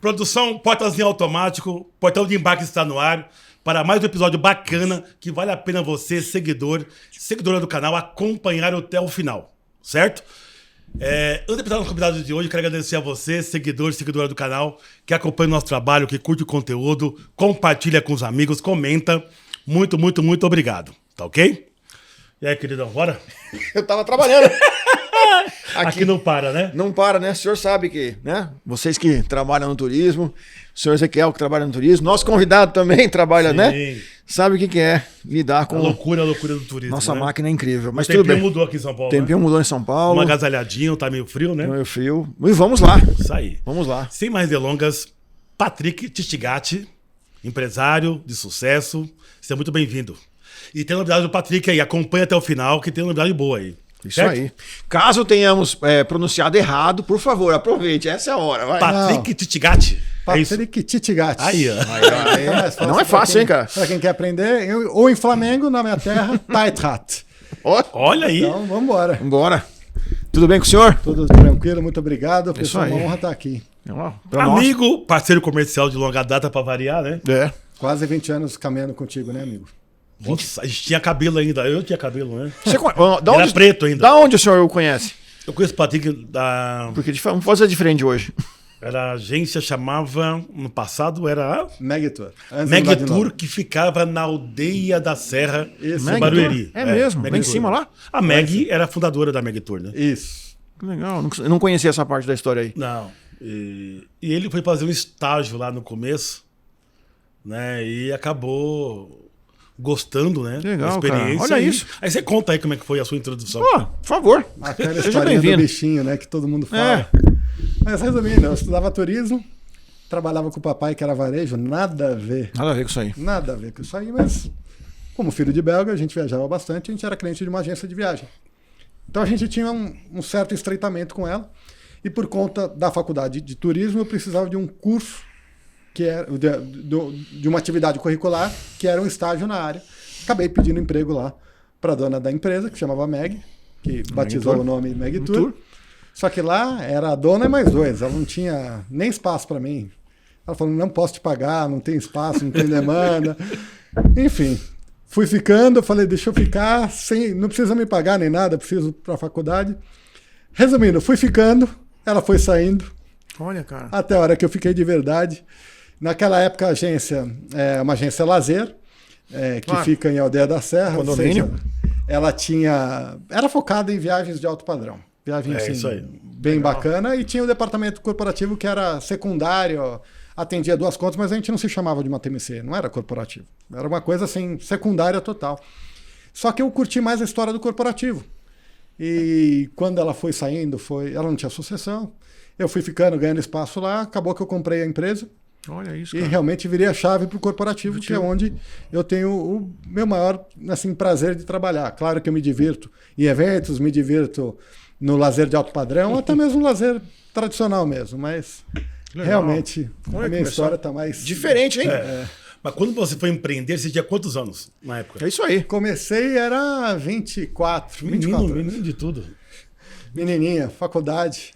Produção, portazinho automático, portão de embarque está no ar para mais um episódio bacana que vale a pena você, seguidora do canal, acompanhar até o final, certo? Antes de empezar no convidado de hoje, eu quero agradecer a você, seguidora do canal, que acompanha o nosso trabalho, que curte o conteúdo, compartilha com os amigos, comenta. Muito, muito, muito obrigado, tá ok? E aí, queridão, bora? Eu tava trabalhando. Aqui não para, né? Não para, né? O senhor sabe que, né? Vocês que trabalham no turismo, o senhor Ezequiel que trabalha no turismo, nosso convidado também trabalha, né? Sabe o que é lidar com... A loucura do turismo. Nossa né? máquina é incrível, mas o tudo bem. tempinho mudou aqui em São Paulo. O tempinho mudou em São Paulo. Um agasalhadinho, tá meio frio, né? Meio frio. E vamos lá. Isso aí. Vamos lá. Sem mais delongas, Patrick Tistigatti, empresário de sucesso, seja muito bem-vindo. E tem novidade do Patrick aí, acompanha até o final, que tem novidade boa aí. Isso certo? aí. Caso tenhamos pronunciado errado, por favor, aproveite. Essa é a hora. Vai. Patrick Tistigatti. Patrick Tistigatti. Aí, ó. Não é fácil, hein, cara? Pra quem quer aprender, ou em Flamengo, na minha terra, Taitrat. Olha aí. Então, vamos embora. Vambora. Tudo bem com o senhor? Tudo tranquilo, muito obrigado. Pessoal, aí. uma honra estar aqui. Amigo, parceiro comercial de longa data pra variar, né? É. Quase 20 anos caminhando contigo, né, amigo? Nossa, a gente tinha cabelo ainda, eu tinha cabelo, né? Era preto ainda. Da onde o senhor o conhece? Eu conheço o Patrick da... Porque vamos fazer diferente hoje. Era a agência, chamava, no passado era a... Megtour. Megtour, que ficava na aldeia da Serra, Isso. em Barueri. É mesmo? Bem em Megtour. cima lá? A Meg era a fundadora da Megtour, né? Isso. Que legal. Eu não conhecia essa parte da história aí. Não. E ele foi fazer um estágio lá no começo, né? E acabou gostando, né? Legal, da experiência. cara. Olha isso. Aí você conta aí como é que foi a sua introdução. Pô, por favor. Aquela Seja história do bem-vindo. bichinho, né, que todo mundo fala. Mas resumindo, eu estudava turismo, trabalhava com o papai que era varejo, nada a ver. Nada a ver com isso aí. Nada a ver com isso aí, mas como filho de belga, a gente viajava bastante, a gente era cliente de uma agência de viagem. Então a gente tinha um certo estreitamento com ela, e por conta da faculdade de turismo, eu precisava de um curso, que era de uma atividade curricular, que era um estágio na área. Acabei pedindo emprego lá para a dona da empresa, que chamava Meg, que batizou o nome Megtour. Só que lá era a dona e mais dois, ela não tinha nem espaço para mim. Ela falou, não posso te pagar, não tem espaço, não tem demanda. Enfim, fui ficando, eu falei, deixa eu ficar, não precisa me pagar nem nada, preciso para a faculdade. Resumindo, fui ficando, ela foi saindo. Olha, cara. Até a hora que eu fiquei de verdade. Naquela época a agência é uma agência lazer, que fica em Aldeia da Serra. Condomínio. Ela era focada em viagens de alto padrão. Viagem assim, isso aí. Bem legal. Bacana. E tinha o departamento corporativo que era secundário, atendia duas contas, mas a gente não se chamava de uma TMC, não era corporativo. Era uma coisa assim, secundária total. Só que eu curti mais a história do corporativo. E quando ela foi saindo, ela não tinha sucessão. Eu fui ficando, ganhando espaço lá, acabou que eu comprei a empresa. Olha isso, e cara. realmente virei a chave para o corporativo, que é onde eu tenho o meu maior assim, prazer de trabalhar. Claro que eu me divirto em eventos, me divirto no lazer de alto padrão, até mesmo no lazer tradicional mesmo, mas realmente a minha história está mais... Diferente, hein? Mas quando você foi empreender, você tinha quantos anos na época? É isso aí. Comecei, era 24 anos. Menino de tudo. Menininha, faculdade.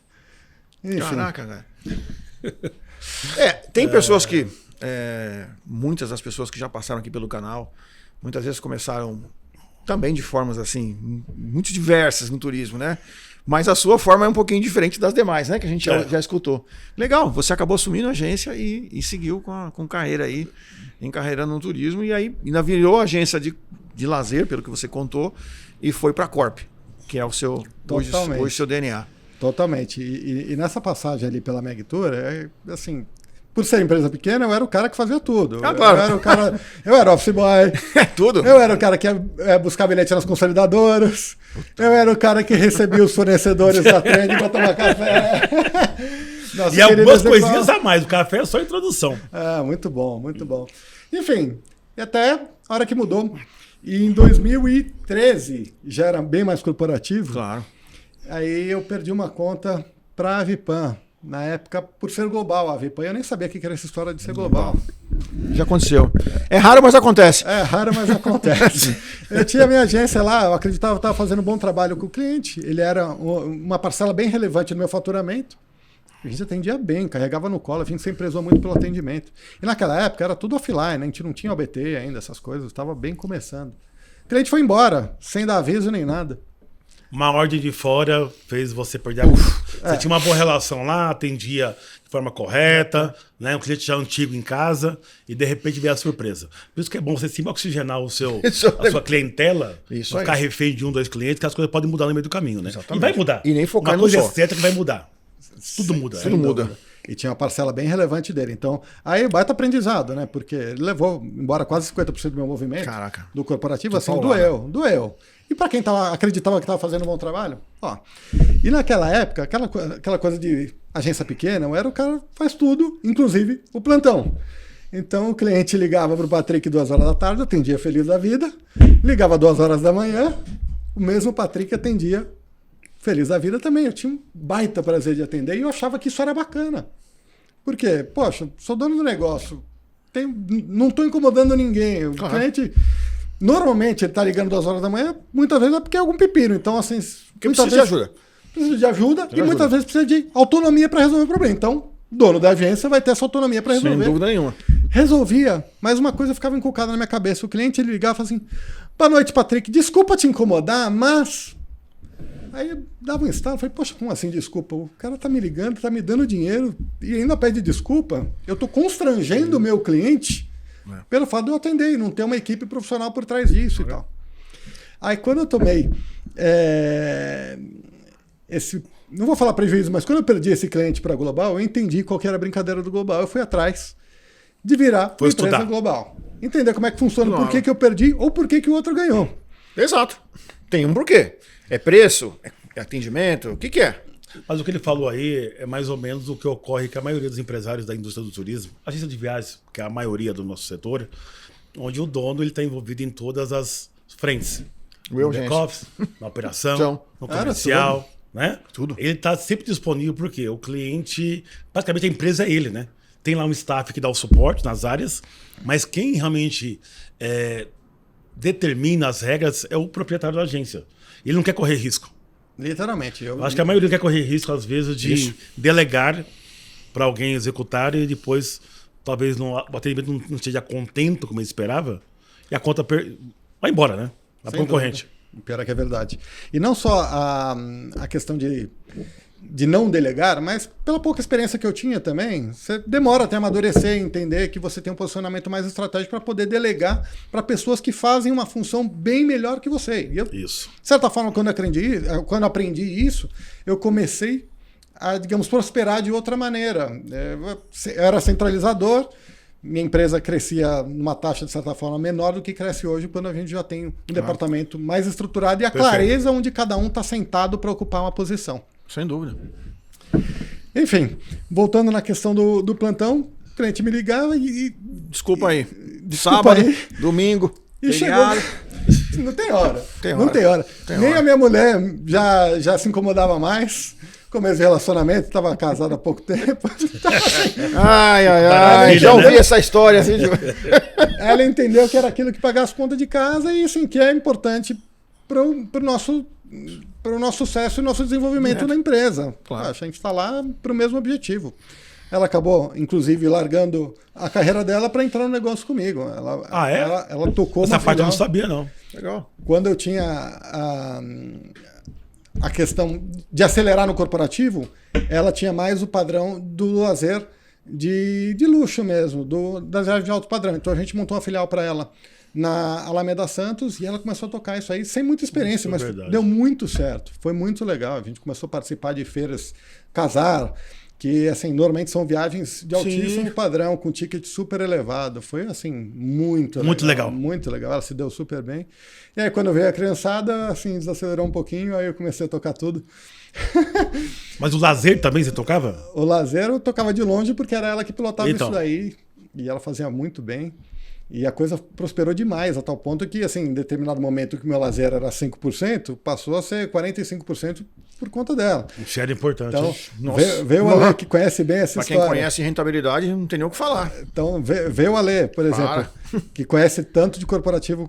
Enfim. Caraca, cara. Tem pessoas que... muitas das pessoas que já passaram aqui pelo canal, muitas vezes começaram também de formas assim, muito diversas no turismo, né? Mas a sua forma é um pouquinho diferente das demais, né? Que a gente já escutou. Legal, você acabou assumindo a agência e seguiu com carreira aí, encarreirando no turismo, e aí ainda virou agência de lazer, pelo que você contou, e foi para a Corp, que é o seu hoje seu DNA. Totalmente. E nessa passagem ali pela Megtour, assim, por ser empresa pequena, eu era o cara que fazia tudo. Claro. Eu era office boy. Tudo. Eu era o cara que ia buscar bilhete nas consolidadoras. Eu era o cara que recebia os fornecedores da trend para tomar café. Nossa, e algumas coisinhas a mais. O café é só introdução. Muito bom, muito bom. Enfim, e até a hora que mudou. E em 2013, já era bem mais corporativo. Claro. Aí eu perdi uma conta para a Avipan. Na época, por ser global, a Avipan, eu nem sabia o que era essa história de ser global. Já aconteceu. É raro, mas acontece. É raro, mas acontece. Eu tinha minha agência lá, eu acreditava que estava fazendo um bom trabalho com o cliente. Ele era uma parcela bem relevante no meu faturamento. A gente atendia bem, carregava no colo, a gente sempre prezou muito pelo atendimento. E naquela época era tudo offline, né? A gente não tinha OBT ainda, essas coisas, estava bem começando. O cliente foi embora, sem dar aviso nem nada. Uma ordem de fora fez você perder a Você tinha uma boa relação lá, atendia de forma correta, né? Um cliente já antigo em casa e de repente veio a surpresa. Por isso que é bom você sempre oxigenar a sua clientela, Isso não ficar aí. refém de um, dois clientes, que as coisas podem mudar no meio do caminho, né? Exatamente. E vai mudar. E nem focar uma no coisa só. é certa que vai mudar. Tudo muda. Tudo muda. E tinha uma parcela bem relevante dele. Então, aí baita aprendizado, né? Porque ele levou embora quase 50% do meu movimento. Caraca. Do corporativo, Que assim, paulada. doeu. E para quem acreditava que estava fazendo um bom trabalho, ó. E naquela época, aquela coisa de agência pequena, era o cara faz tudo, inclusive o plantão. Então o cliente ligava para o Patrick 2 horas da tarde, atendia feliz da vida, ligava 2 horas da manhã, o mesmo Patrick atendia feliz da vida também. Eu tinha um baita prazer de atender e eu achava que isso era bacana. Por quê? Poxa, sou dono do negócio, não estou incomodando ninguém. O cliente, normalmente, ele está ligando 2 horas da manhã, muitas vezes é porque é algum pepino. Então, assim, Porque precisa de ajuda. Precisa de ajuda e muitas vezes precisa de autonomia para resolver o problema. Então, dono da agência vai ter essa autonomia para resolver. Sem dúvida nenhuma. Resolvia, mas uma coisa ficava encucada na minha cabeça. O cliente ele ligava e falava assim: boa noite, Patrick, desculpa te incomodar, mas. Aí eu dava um estalo, falei, poxa, como assim desculpa? O cara tá me ligando, tá me dando dinheiro e ainda pede desculpa. Eu tô constrangendo o meu cliente pelo fato de eu atender e não ter uma equipe profissional por trás disso e tal. Aí quando eu tomei não vou falar prejuízo, mas quando eu perdi esse cliente para Global, eu entendi qual que era a brincadeira do Global. Eu fui atrás de virar uma empresa global. Entender como é que funciona, por que eu perdi ou por que o outro ganhou. Exato. Tem um porquê. É preço? É atendimento? O que é? Mas o que ele falou aí é mais ou menos o que ocorre com a maioria dos empresários da indústria do turismo, agência de viagens, que é a maioria do nosso setor, onde o dono está envolvido em todas as frentes. No back-office, na operação, no comercial, né? Tudo. Ele está sempre disponível porque o cliente, praticamente a empresa é ele, né? Tem lá um staff que dá o suporte nas áreas, mas quem realmente determina as regras é o proprietário da agência. Ele não quer correr risco. Literalmente. Eu acho que a maioria quer correr risco, às vezes, de delegar para alguém executar e depois talvez o atendimento não esteja contento como ele esperava e a conta vai embora, né? A concorrente. Pior é que é verdade. E não só a questão de não delegar, mas pela pouca experiência que eu tinha também, você demora até amadurecer e entender que você tem um posicionamento mais estratégico para poder delegar para pessoas que fazem uma função bem melhor que você. E eu, isso. De certa forma, quando aprendi isso, eu comecei a, digamos, prosperar de outra maneira. Eu era centralizador, minha empresa crescia numa taxa, de certa forma, menor do que cresce hoje, quando a gente já tem um departamento mais estruturado e a clareza onde cada um está sentado para ocupar uma posição. Sem dúvida. Enfim, voltando na questão do plantão, o cliente me ligava e... Desculpa aí. Desculpa Sábado, aí. Domingo, E feriado. chegou... Não tem hora. Não tem hora. Nem hora. a minha mulher já se incomodava mais. Começo de relacionamento, estava casado há pouco tempo. Ai. Já ouvi essa história. Assim, Ela entendeu que era aquilo que pagava as contas de casa e assim, que é importante para o nosso sucesso e nosso desenvolvimento na empresa. Claro. A gente está lá para o mesmo objetivo. Ela acabou, inclusive, largando a carreira dela para entrar no negócio comigo. Ela tocou essa parte eu não sabia, não. Legal. Quando eu tinha a questão de acelerar no corporativo, ela tinha mais o padrão do lazer de luxo mesmo, das viagens de alto padrão. Então a gente montou uma filial para ela na Alameda Santos e ela começou a tocar isso aí sem muita experiência, mas deu muito certo. Foi muito legal. A gente começou a participar de feiras Casar, que assim, normalmente são viagens de altíssimo padrão, com ticket super elevado. Foi assim, muito legal. Muito legal, ela se deu super bem. E aí quando veio a criançada, assim, desacelerou um pouquinho, aí eu comecei a tocar tudo. Mas o lazer também você tocava? O lazer eu tocava de longe porque era ela que pilotava isso daí. E ela fazia muito bem. E a coisa prosperou demais, a tal ponto que, assim, em determinado momento que o meu lazer era 5%, passou a ser 45% por conta dela. Um share importante. Então, veio o Ale, que conhece bem essa história. Para quem conhece rentabilidade, não tem nem o que falar. Então, veio o Ale, por exemplo, que conhece tanto de corporativo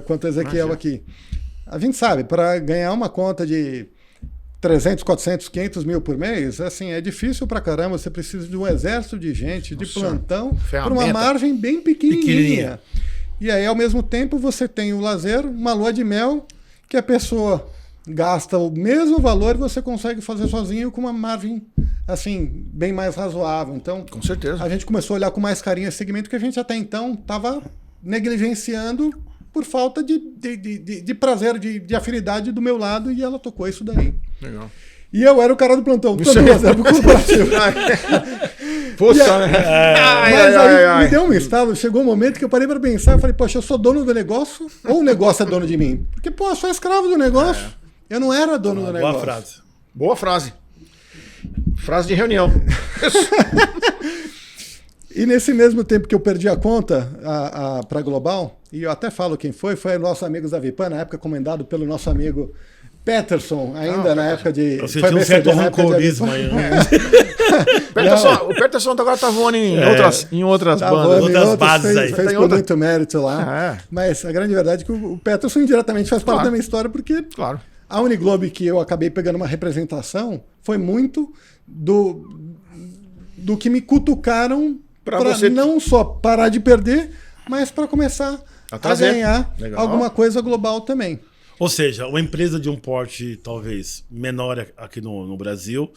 quanto o Ezequiel aqui. A gente sabe, para ganhar uma conta de 300, 400, 500 mil por mês, assim, é difícil pra caramba. Você precisa de um exército de gente, de plantão, por uma margem bem pequenininha. E aí, ao mesmo tempo, você tem o lazer, uma lua de mel, que a pessoa gasta o mesmo valor e você consegue fazer sozinho com uma margem, assim, bem mais razoável. Então, Com certeza. a gente começou a olhar com mais carinho esse segmento que a gente até então estava negligenciando por falta de prazer, de afinidade do meu lado, e ela tocou isso daí. Legal. E eu era o cara do plantão, pro corporativo. Poxa, né? Mas aí me deu um estalo, chegou um momento que eu parei para pensar, eu falei, poxa, eu sou dono do negócio ou o negócio é dono de mim? Porque, pô, eu sou escravo do negócio. Eu não era dono do negócio. Boa frase. Boa frase. Frase de reunião. E nesse mesmo tempo que eu perdi a conta para Global, e eu até falo quem foi o nosso amigo Zavipan, na época comandado pelo nosso amigo Peterson, ainda na época de... Eu senti um certo rancorismo aí. O Peterson agora tá voando em outras bandas. Outras bases aí. Fez com muito mérito lá. Mas a grande verdade é que o Peterson indiretamente faz parte da minha história, porque a Uniglobe, que eu acabei pegando uma representação, foi muito do que me cutucaram para não só parar de perder, mas para começar a ganhar alguma coisa global também. Ou seja, uma empresa de um porte talvez menor aqui no Brasil,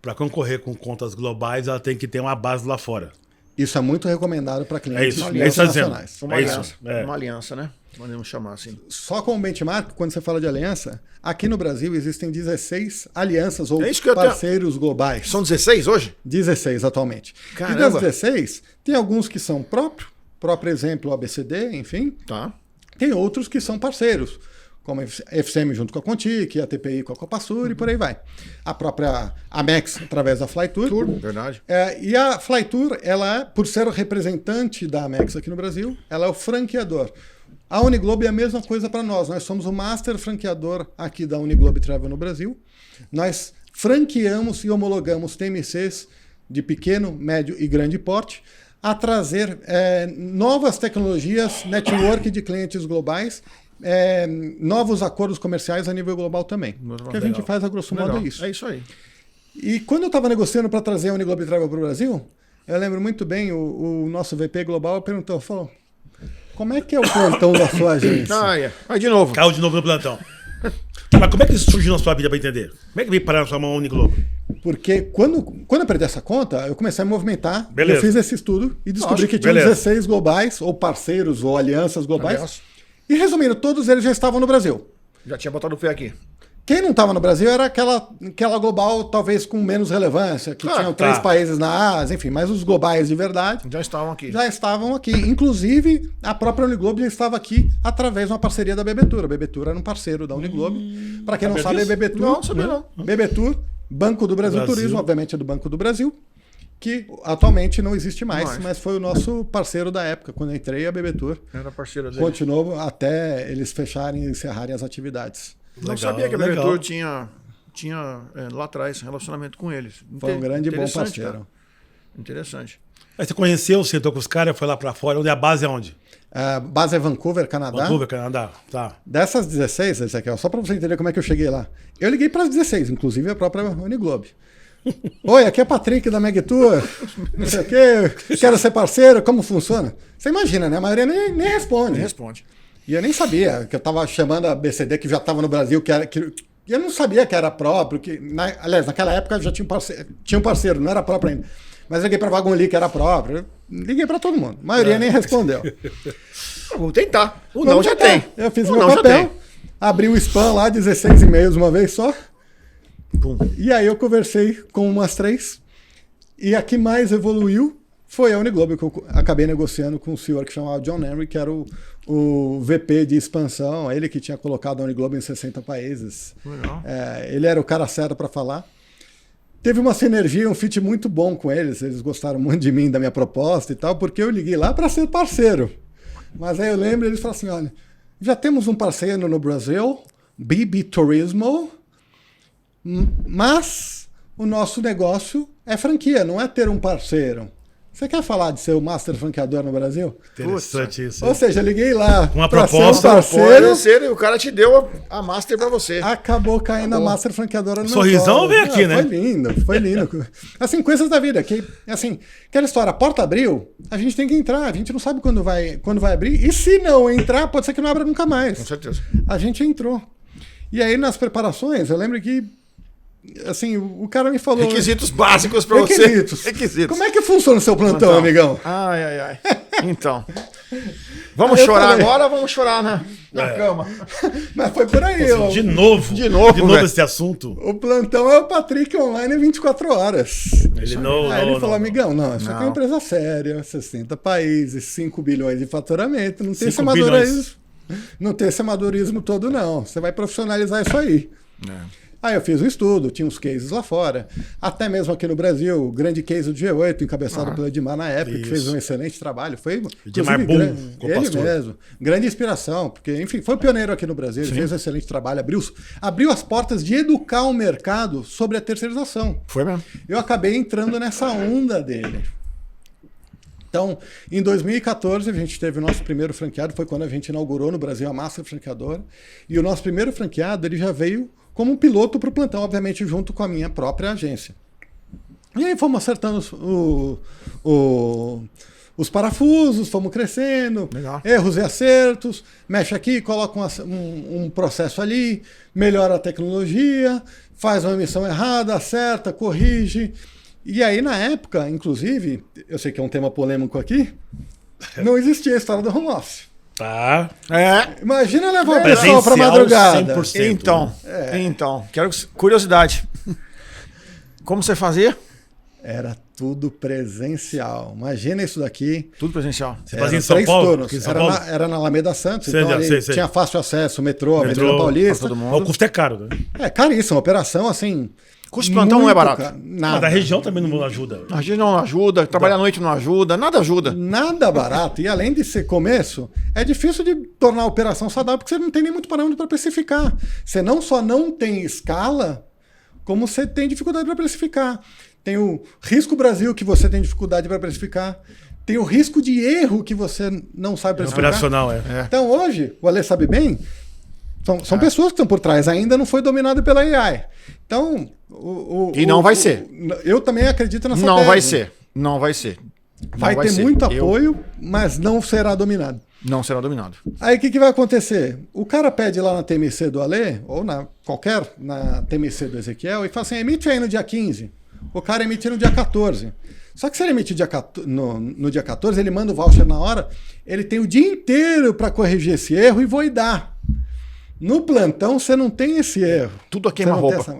para concorrer com contas globais, ela tem que ter uma base lá fora. Isso é muito recomendado para clientes internacionais. Uma aliança, né? Podemos chamar assim. Só com o benchmark, quando você fala de aliança, aqui no Brasil existem 16 alianças ou parceiros globais. São 16 hoje? 16 atualmente. Caramba. E das 16, tem alguns que são próprio exemplo, o ABCD, enfim. Tá. Tem outros que são parceiros, como a FCM junto com a Contic, a TPI com a Copasur e por aí vai. A própria Amex, através da Flytour. Verdade. E a Flytour, ela, por ser representante da Amex aqui no Brasil, ela é o franqueador. A Uniglobe é a mesma coisa para nós. Nós somos o master franqueador aqui da Uniglobe Travel no Brasil. Nós franqueamos e homologamos TMCs de pequeno, médio e grande porte a trazer novas tecnologias, network de clientes globais, novos acordos comerciais a nível global também. O que a gente faz, a grosso modo, é isso. É isso aí. E quando eu estava negociando para trazer a Uniglobe Travel para o Brasil, eu lembro muito bem, o nosso VP global falou, como é que é o plantão da sua agência? Vai de novo. Caiu de novo no plantão. Mas como é que isso surgiu na sua vida para entender? Como é que veio parar na sua mão a Uniglobe? Porque quando eu perdi essa conta, eu comecei a movimentar. Beleza. Eu fiz esse estudo e descobri que tinha 16 globais, ou parceiros, ou alianças globais. E resumindo, todos eles já estavam no Brasil. Já tinha botado o pé aqui. Quem não estava no Brasil era aquela global talvez com menos relevância, que tinham 3 países na Ásia, enfim, mas os globais de verdade já estavam aqui. Inclusive, a própria Uniglobe já estava aqui através de uma parceria da Bebetour. A Bebetour era um parceiro da Uniglobe. Para quem não sabe, a Bebetour... Não, sabia não. Bebetour, Banco do Brasil Turismo, obviamente é do Banco do Brasil, que atualmente não existe mais, mas foi o nosso parceiro da época. Quando eu entrei, a Bebetour era parceiro dele. Continuou até eles fecharem e encerrarem as atividades. Não sabia que a Bebetour tinha lá atrás relacionamento com eles. Foi um grande e bom parceiro. Cara. Interessante. Aí você conheceu, sentou com os caras, foi lá pra fora. Onde a base é onde? A base é Vancouver, Canadá. Vancouver, Canadá, tá. Dessas 16, Ezequiel, só pra você entender como é que eu cheguei lá. Eu liguei para as 16, inclusive a própria Uniglobe. Oi, aqui é Patrick da Megtour. Não sei o quê, quero ser parceiro, como funciona? Você imagina, né? A maioria nem responde. Nem responde. E eu nem sabia, que eu tava chamando a BCD, que já estava no Brasil, que eu não sabia que era próprio, aliás, naquela época já tinha um parceiro, não era próprio ainda. Mas liguei para a Wagon Lee, que era próprio. Liguei para todo mundo. A maioria nem respondeu. Vou tentar. O não já tem. Eu fiz meu papel, abri o spam lá, 16 e-mails uma vez só. Pum. E aí eu conversei com umas 3. E a que mais evoluiu foi a Uniglobe, que eu acabei negociando com um senhor que chamava John Henry, que era o VP de expansão, ele que tinha colocado a Uniglobe em 60 países. Legal. Ele era o cara certo para falar. Teve uma sinergia, um fit muito bom com eles. Eles gostaram muito de mim, da minha proposta e tal, porque eu liguei lá para ser parceiro. Mas aí eu lembro, eles falaram assim, olha, já temos um parceiro no Brasil, BB Turismo, mas o nosso negócio é franquia, não é ter um parceiro. Você quer falar de ser o master franqueador no Brasil? Interessante isso. Ou seja, liguei lá Uma pra ser um proposta, parceiro, E o cara te deu a master pra você. acabou caindo a master franqueadora no meu Sorrisão colo. veio aqui, né? Foi lindo, foi lindo. Assim, coisas da vida. Que, assim, aquela história, a porta abriu, a gente tem que entrar. A gente não sabe quando vai abrir. E se não entrar, pode ser que não abra nunca mais. Com certeza. A gente entrou. E aí, nas preparações, eu lembro que, assim, o cara me falou... Requisitos básicos pra você. Requisitos. Como é que funciona o seu plantão, amigão? Ai. Então. Vamos chorar agora ou vamos chorar na cama? Mas foi por aí, ó. De novo velho. esse assunto. O plantão é o Patrick online 24 horas. Ele Aí ele falou, não. amigão, não, isso aqui é Não. uma empresa séria, 60 países, 5 bilhões de faturamento, não tem esse 5 amadorismo. Não tem esse amadorismo todo, não. Você vai profissionalizar isso aí. Aí eu fiz um estudo, tinha uns cases lá fora, até mesmo aqui no Brasil, o grande case do G8, encabeçado pelo Edmar na época, que fez um excelente trabalho. Foi, Edmar inclusive, Boom, com o ele pastor. mesmo. Grande inspiração, porque, enfim, foi pioneiro aqui no Brasil, ele fez um excelente trabalho, abriu as portas de educar o mercado sobre a terceirização. Foi mesmo. Eu acabei entrando nessa onda dele. Então, em 2014, a gente teve o nosso primeiro franqueado, foi quando a gente inaugurou no Brasil a Master Franqueadora, e o nosso primeiro franqueado, ele já veio como um piloto para o plantão, obviamente junto com a minha própria agência. E aí fomos acertando os parafusos, fomos crescendo, Legal. erros e acertos, mexe aqui, coloca um processo ali, melhora a tecnologia, faz uma emissão errada, acerta, corrige. E aí, na época, inclusive, eu sei que é um tema polêmico aqui, não existia a história do home office. Tá. Imagina levar o pessoal para Presencial madrugada. 100%. Então, curiosidade. Como você fazia? Era tudo presencial. Imagina isso daqui. Tudo presencial. Você fazia em São 3 Paulo? turnos. Aqui em São Era, Paulo? era na Alameda Santos, Sei, então ali sei. tinha fácil acesso, metrô, Avenida Metrô, Paulista. pra todo mundo. O custo é caro, né? É caríssimo, operação assim. Custo de plantão não é barato. Nada. Mas da região também não ajuda. A gente não ajuda, trabalhar à noite não ajuda, nada ajuda. Nada barato. E além de ser começo, é difícil de tornar a operação saudável porque você não tem nem muito parâmetro para precificar. Você não só não tem escala, como você tem dificuldade para precificar. Tem o risco Brasil que você tem dificuldade para precificar. Tem o risco de erro que você não sabe precificar. Operacional, Então hoje, o Ale sabe bem, são pessoas que estão por trás, ainda não foi dominado pela AI. Então, E não vai ser. Eu também acredito nessa Não tese. vai ser. Não vai ser. Vai ter muito apoio, mas não será dominado. Não será dominado. Aí o que vai acontecer? O cara pede lá na TMC do Ale, ou na TMC do Ezequiel, e fala assim, emite aí no dia 15. O cara emite no dia 14. Só que se ele emite no dia 14, ele manda o voucher na hora, ele tem o dia inteiro para corrigir esse erro e voidar. No plantão, você não tem esse erro. Tudo a queima-roupa.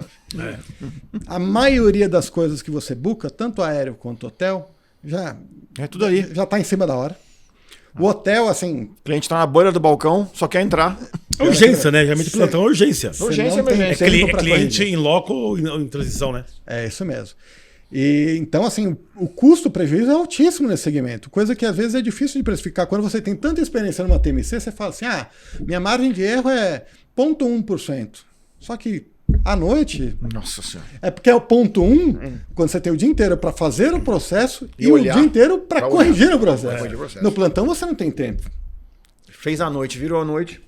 A maioria das coisas que você busca, tanto aéreo quanto hotel, já É tudo ali. já está em cima da hora. O hotel, assim... O cliente tá na beira do balcão, só quer entrar. Urgência, né? Geralmente plantão é urgência. Urgência, não tem emergência. tempo É pra cliente corrigir. em loco ou em transição, né? É isso mesmo. E então, assim, o custo-prejuízo é altíssimo nesse segmento, coisa que às vezes é difícil de precificar. Quando você tem tanta experiência numa TMC, você fala assim, minha margem de erro é 0,1%. Só que à noite, Nossa Senhora. é porque é o 0,1, quando você tem o dia inteiro para fazer o processo e o olhar. dia inteiro para Pra corrigir olhar. o processo. Pra corrigir o processo. No plantão você não tem tempo. Fez a noite, virou a noite.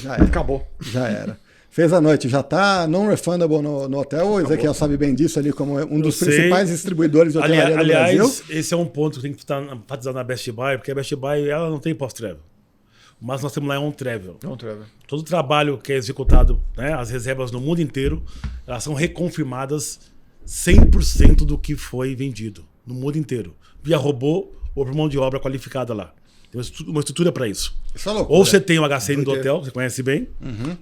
Já era. Acabou. Já era. Fez a noite, já está non-refundable no hotel. O Ezequiel sabe bem disso ali, como um dos sei. principais distribuidores de hotelaria do Aliás, Brasil. esse é um ponto que tem que estar enfatizado na Best Buy, porque a Best Buy ela não tem pós-travel. Mas nós temos lá on-travel. Não, Trevor. Todo o trabalho que é executado, né, as reservas no mundo inteiro, elas são reconfirmadas 100% do que foi vendido no mundo inteiro. Via robô ou por mão de obra qualificada lá. Tem uma estrutura para isso. Isso é loucura. Ou você tem o HCM do hotel, você conhece bem,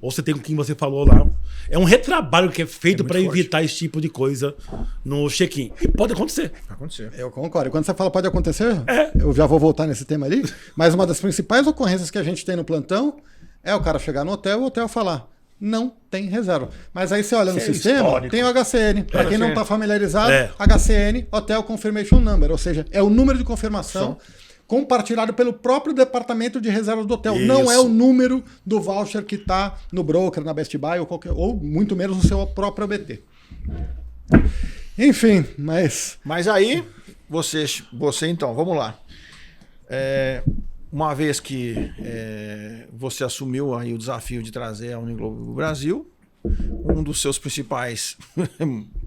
ou você tem o que você falou lá. É um retrabalho que é feito para forte. evitar esse tipo de coisa no check-in. E pode acontecer. Vai acontecer. Eu concordo. E quando você fala pode acontecer, eu já vou voltar nesse tema ali, mas uma das principais ocorrências que a gente tem no plantão é o cara chegar no hotel e o hotel falar, não tem reserva. Mas aí você olha no Isso é sistema, histórico. tem o HCN. Para quem não está familiarizado, É. HCN, Hotel Confirmation Number, ou seja, é o número de confirmação compartilhado pelo próprio departamento de reservas do hotel. Não é Isso. o número do voucher que está no broker, na Best Buy ou muito menos no seu próprio ABT. Enfim, mas Mas aí, você então, vamos lá. Uma vez que você assumiu aí o desafio de trazer a Uniglobe para o Brasil, um dos seus principais,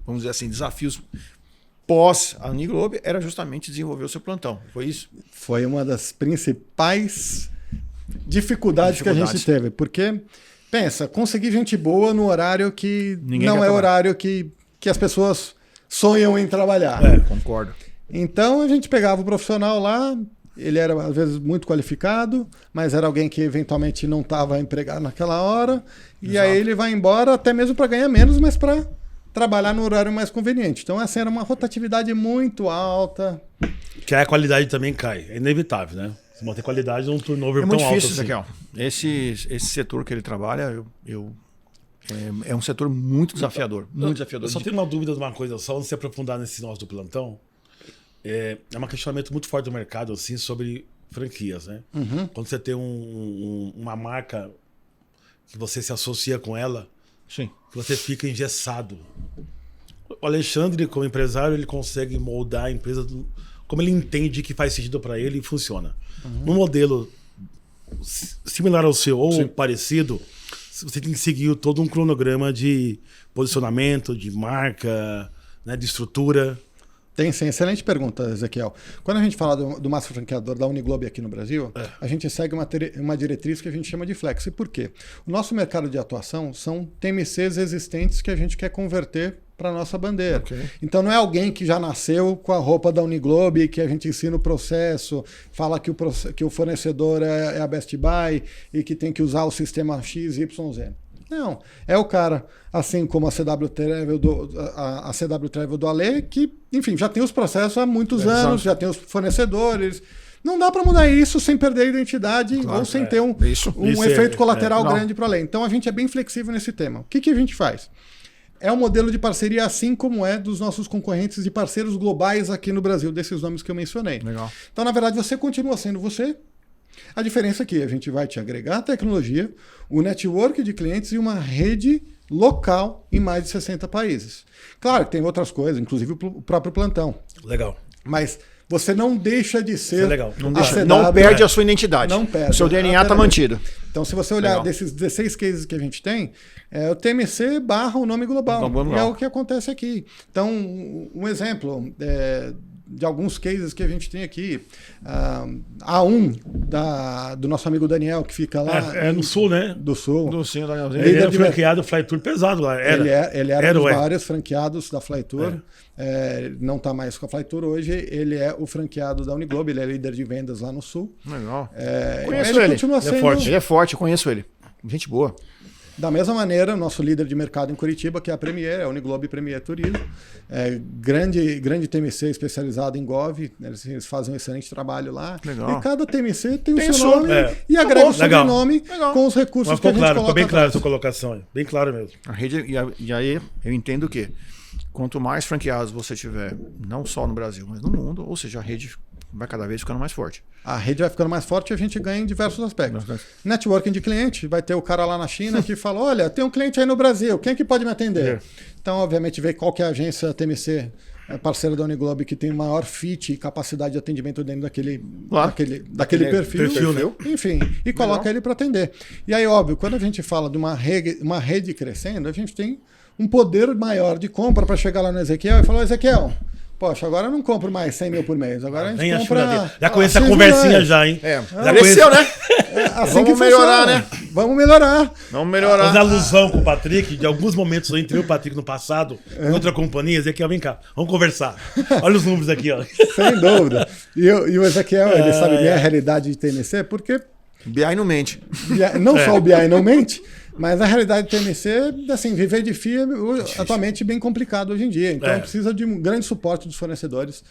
vamos dizer assim, desafios pós a Uniglobe era justamente desenvolver o seu plantão. Foi isso? Foi uma das principais dificuldades que a gente teve. Porque, pensa, conseguir gente boa no horário que não é horário que as pessoas sonham em trabalhar. Concordo. Então a gente pegava o profissional lá, ele era às vezes muito qualificado, mas era alguém que eventualmente não estava empregado naquela hora, e aí ele vai embora até mesmo para ganhar menos, mas para trabalhar no horário mais conveniente. Então essa era uma rotatividade muito alta. Que aí a qualidade também cai, é inevitável, né? Se manter qualidade num turnover tão alto. É muito difícil, Ezequiel. Esse setor que ele trabalha, é um setor muito desafiador. Muito desafiador. Eu só tenho uma dúvida de uma coisa, só antes de se aprofundar nesse nosso do plantão. É um questionamento muito forte do mercado assim, sobre franquias, né? Quando você tem uma marca que você se associa com ela, sim, você fica engessado. O Alexandre, como empresário, ele consegue moldar a empresa como ele entende que faz sentido para ele e funciona. Num modelo similar ao seu ou parecido, você tem que seguir todo um cronograma de posicionamento, de marca, né, de estrutura. Tem sim, excelente pergunta, Ezequiel. Quando a gente fala do master franqueador da Uniglobe aqui no Brasil, a gente segue uma diretriz que a gente chama de flex. E por quê? O nosso mercado de atuação são TMCs existentes que a gente quer converter para a nossa bandeira. Okay. Então não é alguém que já nasceu com a roupa da Uniglobe, que a gente ensina o processo, fala que o fornecedor é a Best Buy e que tem que usar o sistema X, Y, Z. Não, é o cara, assim como a CW Travel do Ale, que, enfim, já tem os processos há muitos anos, já tem os fornecedores. Não dá para mudar isso sem perder a identidade ou sem ter um efeito colateral grande para além. Então a gente é bem flexível nesse tema. O que a gente faz? É um modelo de parceria assim como é dos nossos concorrentes e parceiros globais aqui no Brasil, desses nomes que eu mencionei. Legal. Então, na verdade, você continua sendo você. A diferença é que a gente vai te agregar a tecnologia, o network de clientes e uma rede local em mais de 60 países. Claro que tem outras coisas, inclusive o próprio plantão. Legal. Mas você não deixa de ser legal. Não perde a sua identidade. Não perde. O seu DNA está mantido. Então, se você olhar desses 16 cases que a gente tem, é o TMC barra o nome global. É o que acontece aqui. Então, um exemplo de alguns cases que a gente tem aqui. Do nosso amigo Daniel, que fica lá... no sul, né? Do sul. Do sul, Danielzinho. Ele era franqueado Flytour pesado lá. Ele era um dos vários franqueados da Flytour. Não está mais com a Flytour hoje. Ele é o franqueado da Uniglobe. Ele é líder de vendas lá no sul. Legal. Conheço ele. Continua sendo... Ele é forte, eu conheço ele. Gente boa. Da mesma maneira, nosso líder de mercado em Curitiba, que é a Premier, a Uniglobe Premier Turismo, grande TMC especializado em Gov, eles fazem um excelente trabalho lá. Legal. E cada TMC tem o seu nome e agrega o sobrenome com os recursos que a gente coloca. Ficou bem claro a sua colocação, bem claro mesmo. A rede, e aí eu entendo que quanto mais franqueados você tiver, não só no Brasil, mas no mundo, ou seja, a rede vai cada vez ficando mais forte. A rede vai ficando mais forte e a gente ganha em diversos aspectos. Networking de cliente, vai ter o cara lá na China que fala, olha, tem um cliente aí no Brasil, quem é que pode me atender? Então, obviamente, vê qual que é a agência TMC parceira da Uniglobe que tem maior fit e capacidade de atendimento dentro daquele perfil, né? Enfim, e coloca ele para atender. E aí, óbvio, quando a gente fala de uma rede crescendo, a gente tem um poder maior de compra para chegar lá no Ezequiel e falar, Ezequiel, poxa, agora eu não compro mais 100 mil por mês. Agora a gente compra... Já conhece a conversinha já, hein? Já cresceu, né? Assim vamos melhorar, né? Vamos melhorar. Mas a alusão com o Patrick, de alguns momentos eu entrei o Patrick no passado, em outra companhia, Ezequiel, vem cá, vamos conversar. Olha os números aqui, ó. Sem dúvida. E o Ezequiel, ele sabe bem a realidade de TMC, porque... BI não mente. Não só o BI não mente, mas a realidade do TMC, assim, viver de FII é atualmente bem complicado hoje em dia. Então precisa de um grande suporte dos fornecedores.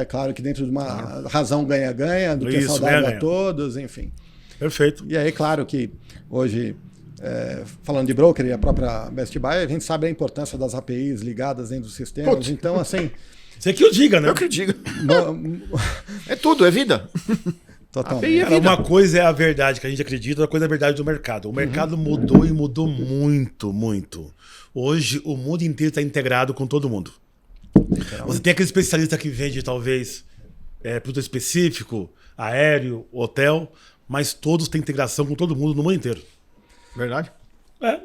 Claro que dentro de uma razão ganha-ganha, do que é saudável a todos, enfim. Perfeito. E aí, claro que hoje, falando de broker e a própria Best Buy, a gente sabe a importância das APIs ligadas dentro dos sistemas. Putz. Então, assim... Você que eu diga, né? Eu que digo. É tudo, é vida. Totalmente. Cara, uma coisa é a verdade que a gente acredita, outra coisa é a verdade do mercado. O mercado mudou e mudou muito, muito. Hoje o mundo inteiro está integrado com todo mundo. Você tem aquele especialista que vende, talvez, produto específico, aéreo, hotel, mas todos têm integração com todo mundo no mundo inteiro. Verdade.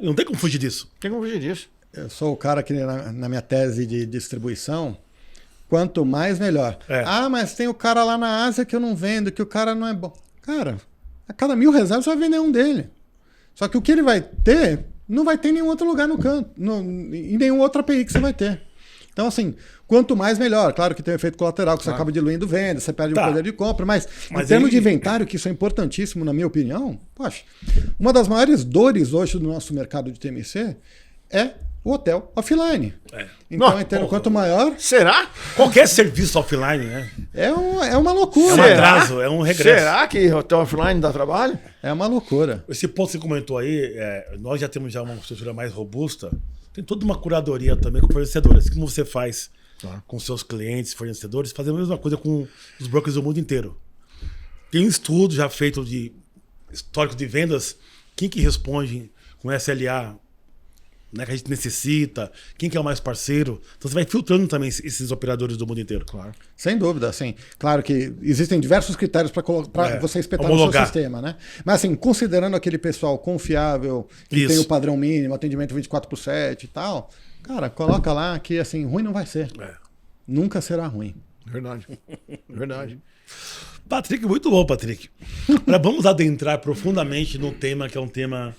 Não tem como fugir disso. Tem como fugir disso. Eu sou o cara que na minha tese de distribuição, quanto mais, melhor. Mas tem o cara lá na Ásia que eu não vendo, que o cara não é bom. Cara, a cada 1000 reservas você vai vender um dele. Só que o que ele vai ter, não vai ter em nenhum outro lugar no canto, em nenhum outro API que você vai ter. Então, assim, quanto mais, melhor. Claro que tem o efeito colateral, que você acaba diluindo venda, você perde o poder de compra, mas em termos de inventário, que isso é importantíssimo, na minha opinião, poxa, uma das maiores dores hoje do nosso mercado de TMC é o hotel offline. Então, entendo, quanto maior... Será? Qualquer serviço offline, né? É uma loucura. É um atraso, é um regresso. Será que hotel offline dá trabalho? É uma loucura. Esse ponto que você comentou aí, nós já temos uma estrutura mais robusta, tem toda uma curadoria também com fornecedores. Como você faz com seus clientes, fornecedores, fazer a mesma coisa com os brokers do mundo inteiro. Tem um estudo já feito de histórico de vendas, quem que responde com SLA, né, que a gente necessita, quem que é o mais parceiro. Então você vai filtrando também esses operadores do mundo inteiro. Claro. Sem dúvida, assim. Claro que existem diversos critérios para você espetar no seu sistema, né? Mas assim, considerando aquele pessoal confiável, que tem o padrão mínimo, atendimento 24/7 e tal, cara, coloca lá que assim, ruim não vai ser. Nunca será ruim. Verdade. Verdade. Patrick, muito bom, Patrick. Agora vamos adentrar profundamente no tema que é um tema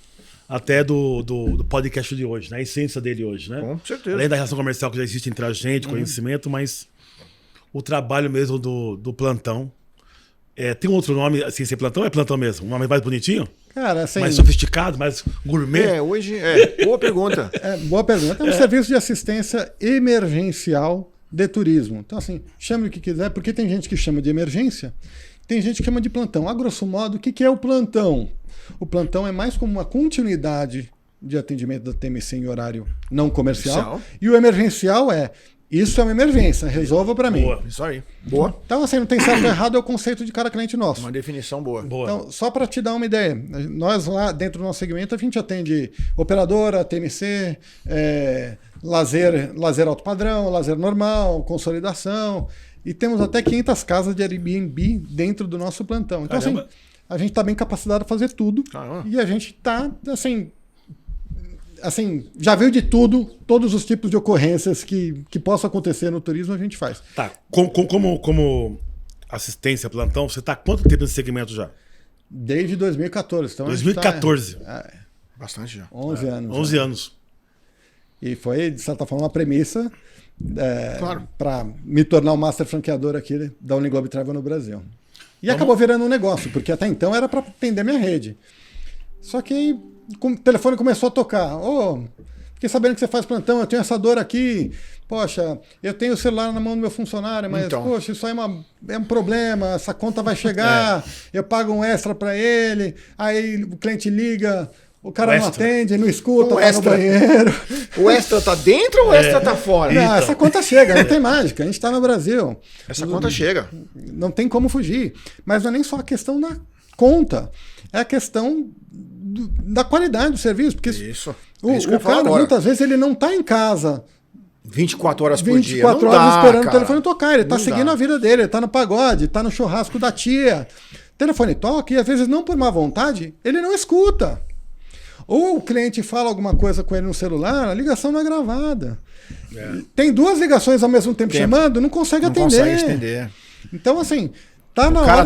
até do podcast de hoje, né? A essência dele hoje, né? Com certeza. Além da relação comercial que já existe entre a gente, conhecimento, mas o trabalho mesmo do plantão. Tem um outro nome, assim, ser plantão é plantão mesmo? Um nome mais bonitinho? Cara, assim... Mais sofisticado, mais gourmet? Hoje boa pergunta. Boa pergunta. É um serviço de assistência emergencial de turismo. Então, assim, chame o que quiser, porque tem gente que chama de emergência, tem gente que chama de plantão. A grosso modo, o que é o plantão? O plantão é mais como uma continuidade de atendimento da TMC em horário não comercial. E o emergencial isso é uma emergência, resolva para mim. Boa, isso aí. Boa. Então, assim, não tem certo ou errado, é o conceito de cada cliente nosso. Uma definição boa. Então, só para te dar uma ideia, nós lá dentro do nosso segmento, a gente atende operadora, TMC, lazer alto padrão, lazer normal, consolidação, e temos até 500 casas de Airbnb dentro do nosso plantão. Então, assim, a gente está bem capacitado a fazer tudo. E a gente está, assim, já viu de tudo, todos os tipos de ocorrências que possam acontecer no turismo, a gente faz. Tá. Como assistência plantão, você está há quanto tempo nesse segmento já? Desde 2014. Então 2014. Bastante já. 11 anos. 11 anos. E foi, de certa forma, uma premissa para me tornar o master franqueador aqui da Uniglobe Travel no Brasil. E acabou virando um negócio, porque até então era para atender minha rede. Só que aí o telefone começou a tocar. Fiquei sabendo que você faz plantão, eu tenho essa dor aqui. Poxa, eu tenho o celular na mão do meu funcionário, mas, poxa, isso aí é um problema, essa conta vai chegar, eu pago um extra para ele, aí o cliente liga, o cara não atende, não escuta, tá no banheiro. O extra tá dentro ou o extra tá fora? Não, essa conta chega, não tem mágica, a gente tá no Brasil. Essa conta chega. Não tem como fugir. Mas não é nem só a questão da conta, é a questão da qualidade do serviço. Porque isso. O cara, muitas vezes, ele não tá em casa 24 horas por dia. 24 horas esperando o telefone tocar. Ele tá seguindo a vida dele, ele tá no pagode, tá no churrasco da tia. O telefone toca e, às vezes, não por má vontade, ele não escuta. Ou o cliente fala alguma coisa com ele no celular, a ligação não é gravada. Tem 2 ligações ao mesmo tempo chamando, não consegue atender. Não consegue atender. Então, assim, tá na hora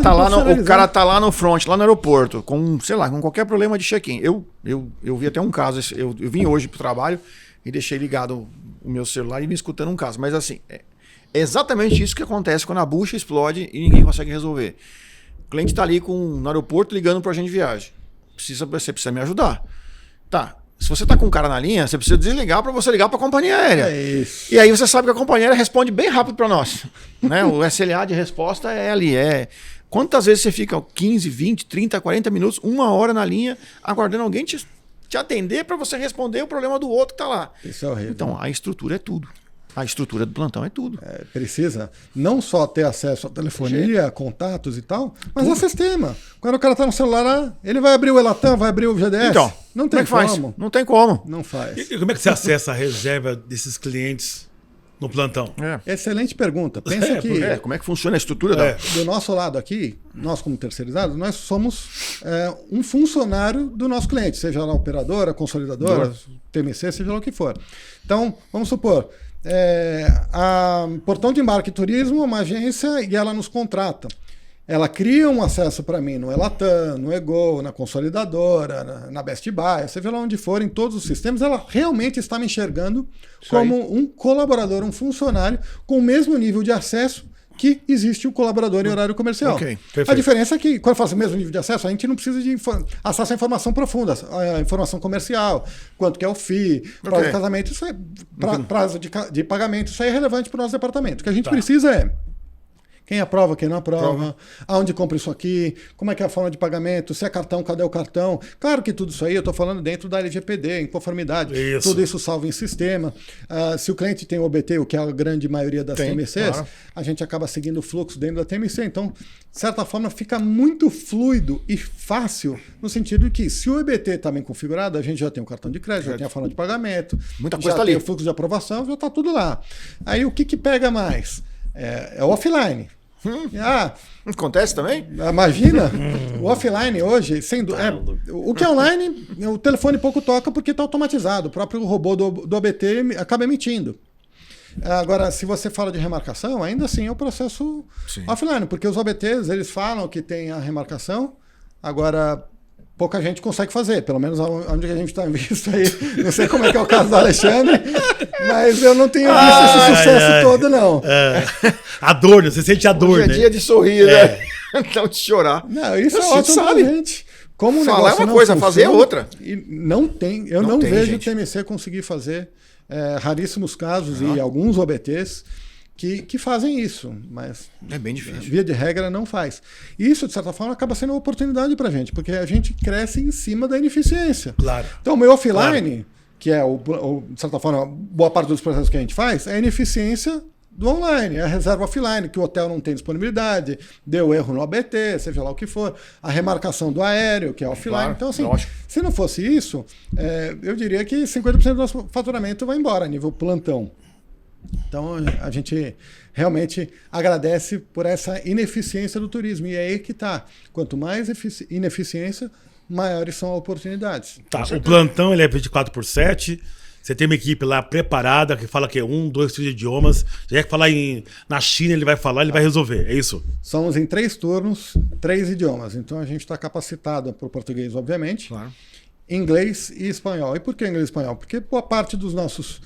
o cara tá lá no front, lá no aeroporto, com qualquer problema de check-in. Eu vi até um caso, eu vim hoje pro trabalho e deixei ligado o meu celular e vim escutando um caso. Mas assim, é exatamente isso que acontece quando a bucha explode e ninguém consegue resolver. O cliente tá ali no aeroporto ligando pro agente de viagem. Você precisa me ajudar. Tá, se você tá com um cara na linha, você precisa desligar para você ligar para a companhia aérea. E aí você sabe que a companhia aérea responde bem rápido para nós. Né? O SLA de resposta é ali. Quantas vezes você fica 15, 20, 30, 40 minutos, 1 hora na linha, aguardando alguém te atender para você responder o problema do outro que tá lá. Isso é horrível. Então, a estrutura é tudo. A estrutura do plantão é tudo. Precisa não só ter acesso à telefonia, contatos e tal, mas ao sistema. Quando o cara tá no celular, ele vai abrir o Elatam, vai abrir o GDS. Então, não tem como. Não tem como. Não faz. E como é que você acessa a reserva desses clientes no plantão? Excelente pergunta. Pensa que como é que funciona a estrutura do nosso lado aqui, nós como terceirizados, nós somos um funcionário do nosso cliente, seja lá operadora, consolidadora, TMC, seja lá o que for. Então, vamos supor, a Portão de Embarque e Turismo é uma agência e ela nos contrata. Ela cria um acesso para mim no Elatam, no Ego, na consolidadora, na Best Buy, seja lá onde for, em todos os sistemas, ela realmente está me enxergando como um colaborador, um funcionário com o mesmo nível de acesso que existe o colaborador em horário comercial. A diferença é que, quando eu faço o mesmo nível de acesso, a gente não precisa de acesso à informação profunda, a informação comercial, quanto que é o FII, prazo de casamento, isso prazo de pagamento, isso aí é relevante para o nosso departamento. O que a gente precisa é quem aprova, quem não aprova, aonde compra isso aqui, como é que é a forma de pagamento, se é cartão, cadê o cartão. Claro que tudo isso aí eu estou falando dentro da LGPD, em conformidade. Tudo isso salva em sistema. Se o cliente tem o OBT, o que é a grande maioria das TMCs, a gente acaba seguindo o fluxo dentro da TMC. Então, de certa forma, fica muito fluido e fácil, no sentido de que se o EBT está bem configurado, a gente já tem o cartão de crédito, já tem a forma de pagamento, muita coisa já tem o fluxo de aprovação, já está tudo lá. Aí o que pega mais? É o offline. Acontece também? Imagina, o offline hoje, o que é online, o telefone pouco toca porque está automatizado. O próprio robô do OBT acaba emitindo. Agora, se você fala de remarcação, ainda assim é o processo offline, porque os OBTs, eles falam que tem a remarcação, agora pouca gente consegue fazer, pelo menos onde a gente está visto aí. Não sei como é que é o caso do Alexandre, mas eu não tenho visto esse sucesso todo, não. A dor, você sente a dor, hoje né? É dia de sorrir, né? Não de chorar. Não, isso é ótimo pra gente. Como falar é uma coisa, fazer é outra. E eu não vejo o TMC conseguir fazer raríssimos casos e alguns OBTs que fazem isso, mas é bem difícil. Via de regra não faz. E isso, de certa forma, acaba sendo uma oportunidade para a gente, porque a gente cresce em cima da ineficiência. Claro. Então, o meu offline, que é, de certa forma, boa parte dos processos que a gente faz, é a ineficiência do online, é a reserva offline, que o hotel não tem disponibilidade, deu erro no ABT, seja lá o que for, a remarcação do aéreo, que é offline. Claro, então, assim, se não fosse isso, eu diria que 50% do nosso faturamento vai embora a nível plantão. Então, a gente realmente agradece por essa ineficiência do turismo. E é aí que está. Quanto mais ineficiência, maiores são as oportunidades. Tá, o plantão ele é 24/7. Você tem uma equipe lá preparada que fala que é 1, 2, 3 idiomas. Já é que falar na China, ele vai falar, ele vai resolver. É isso? Somos em 3 turnos, 3 idiomas. Então, a gente está capacitado para o português, obviamente. Claro. Inglês e espanhol. E por que inglês e espanhol? Porque boa parte dos nossos,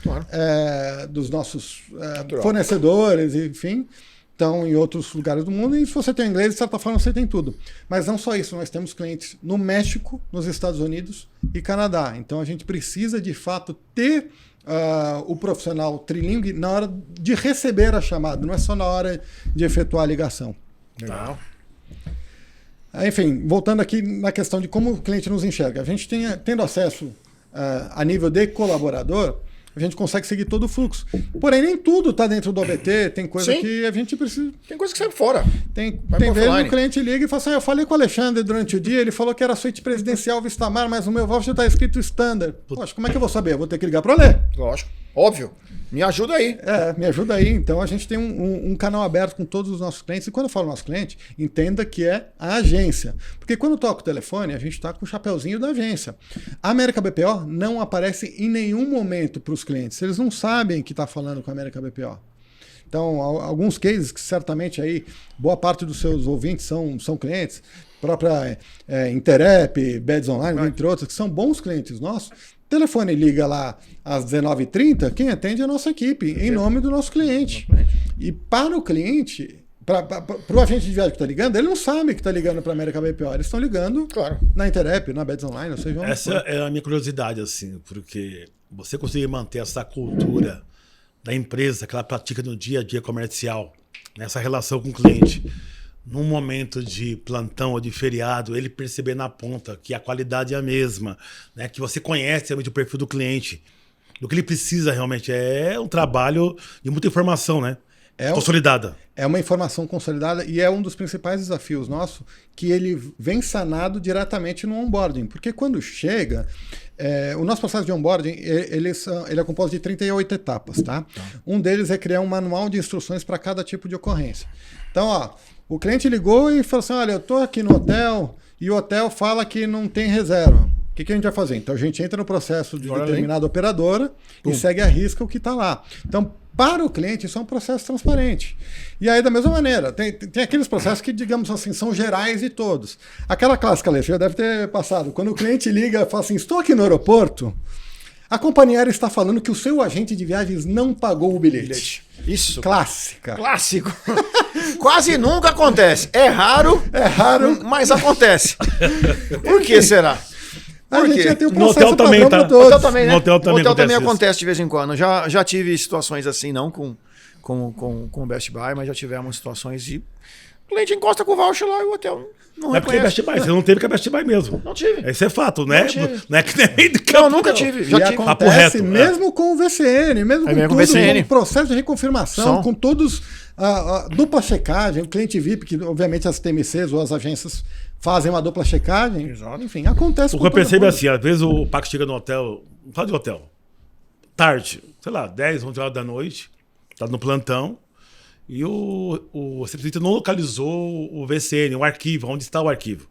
fornecedores, enfim, estão em outros lugares do mundo. E se você tem inglês, de certa forma, você tem tudo. Mas não só isso, nós temos clientes no México, nos Estados Unidos e Canadá. Então a gente precisa, de fato, ter o profissional trilingue na hora de receber a chamada, não é só na hora de efetuar a ligação. Legal. Enfim, voltando aqui na questão de como o cliente nos enxerga. A gente tendo acesso a nível de colaborador, a gente consegue seguir todo o fluxo. Porém, nem tudo está dentro do OBT, tem coisa que a gente precisa... Tem coisa que sai fora. Tem vezes que o cliente liga e fala assim, eu falei com o Alexandre durante o dia, ele falou que era suíte presidencial Vistamar, mas no meu voucher está escrito standard. Poxa, como é que eu vou saber? Eu vou ter que ligar para ler. Lógico, óbvio. Me ajuda aí. Me ajuda aí. Então, a gente tem um canal aberto com todos os nossos clientes. E quando eu falo nosso cliente, entenda que é a agência. Porque quando toca o telefone, a gente está com o chapeuzinho da agência. A América BPO não aparece em nenhum momento para os clientes. Eles não sabem que está falando com a América BPO. Então, alguns cases que certamente aí, boa parte dos seus ouvintes são clientes, própria Interep, Beds Online, entre outros, que são bons clientes nossos. O telefone liga lá às 19h30, quem atende é a nossa equipe, em nome do nosso cliente. E para o cliente, para o agente de viagem que está ligando, ele não sabe que está ligando para a América BPO. Eles estão ligando na Interep, na Beds Online, ou seja, essa é a minha curiosidade, assim, porque você conseguir manter essa cultura da empresa que ela pratica no dia a dia comercial, nessa relação com o cliente, num momento de plantão ou de feriado, ele perceber na ponta que a qualidade é a mesma, né? Que você conhece realmente o perfil do cliente, do que ele precisa realmente. É um trabalho de muita informação, né? Consolidada. É uma informação consolidada e é um dos principais desafios nosso, que ele vem sanado diretamente no onboarding. Porque quando chega, o nosso processo de onboarding, ele é composto de 38 etapas, tá? Um deles é criar um manual de instruções para cada tipo de ocorrência. Então, ó, o cliente ligou e falou assim, olha, eu estou aqui no hotel e o hotel fala que não tem reserva. O que a gente vai fazer? Então, a gente entra no processo de determinada operadora e segue à risca o que está lá. Então, para o cliente, isso é um processo transparente. E aí, da mesma maneira, tem aqueles processos que, digamos assim, são gerais de todos. Aquela clássica, Alexandre, já deve ter passado. Quando o cliente liga e fala assim, estou aqui no aeroporto, a companhia aérea está falando que o seu agente de viagens não pagou o bilhete. Isso. Clássica. Clássico. Quase nunca acontece. É raro, mas acontece. Por que será? A gente já tem o No processo hotel também padrão tá. para todos. Hotel também, né? No hotel também acontece isso. acontece de vez em quando. Já tive situações assim, não com o Best Buy, mas já tivemos situações de o cliente encosta com o voucher lá e o hotel não É porque é reconhece. Best Buy, você não teve que é Best Buy mesmo. Não tive. Esse é fato, né? Não tive. Não é que nem do Não, campo, nunca tive. Já E tive. Papo acontece reto, mesmo com o VCN, mesmo É com mesmo com tudo, o VCN. com o processo de reconfirmação, São. com todos a dupla checagem, o cliente VIP, que obviamente as TMCs ou as agências fazem uma dupla checagem. Exato. Enfim, acontece O com que eu todo percebo é mundo. assim, às vezes o Paco chega no hotel, fala de hotel, tarde, sei lá, 10, 11 horas da noite, tá no plantão, e o recepcionista não localizou o VCN, o arquivo, onde está o arquivo.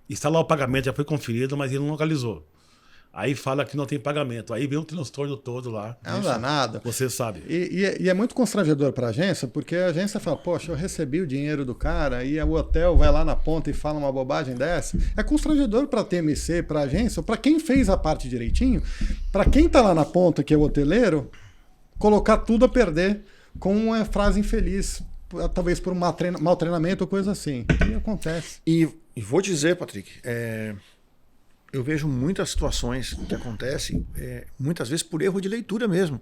Está lá o pagamento, já foi conferido, mas ele não localizou. Aí fala que não tem pagamento. Aí vem um transtorno todo lá. É um danado. Você sabe. E é muito constrangedor para a agência, porque a agência fala, poxa, eu recebi o dinheiro do cara e o hotel vai lá na ponta e fala uma bobagem dessa. É constrangedor para a TMC, para a agência, para quem fez a parte direitinho, para quem está lá na ponta, que é o hoteleiro, colocar tudo a perder com uma frase infeliz, talvez por um mau treinamento ou coisa assim. E acontece. E vou dizer, Patrick, eu vejo muitas situações que acontecem, muitas vezes por erro de leitura mesmo.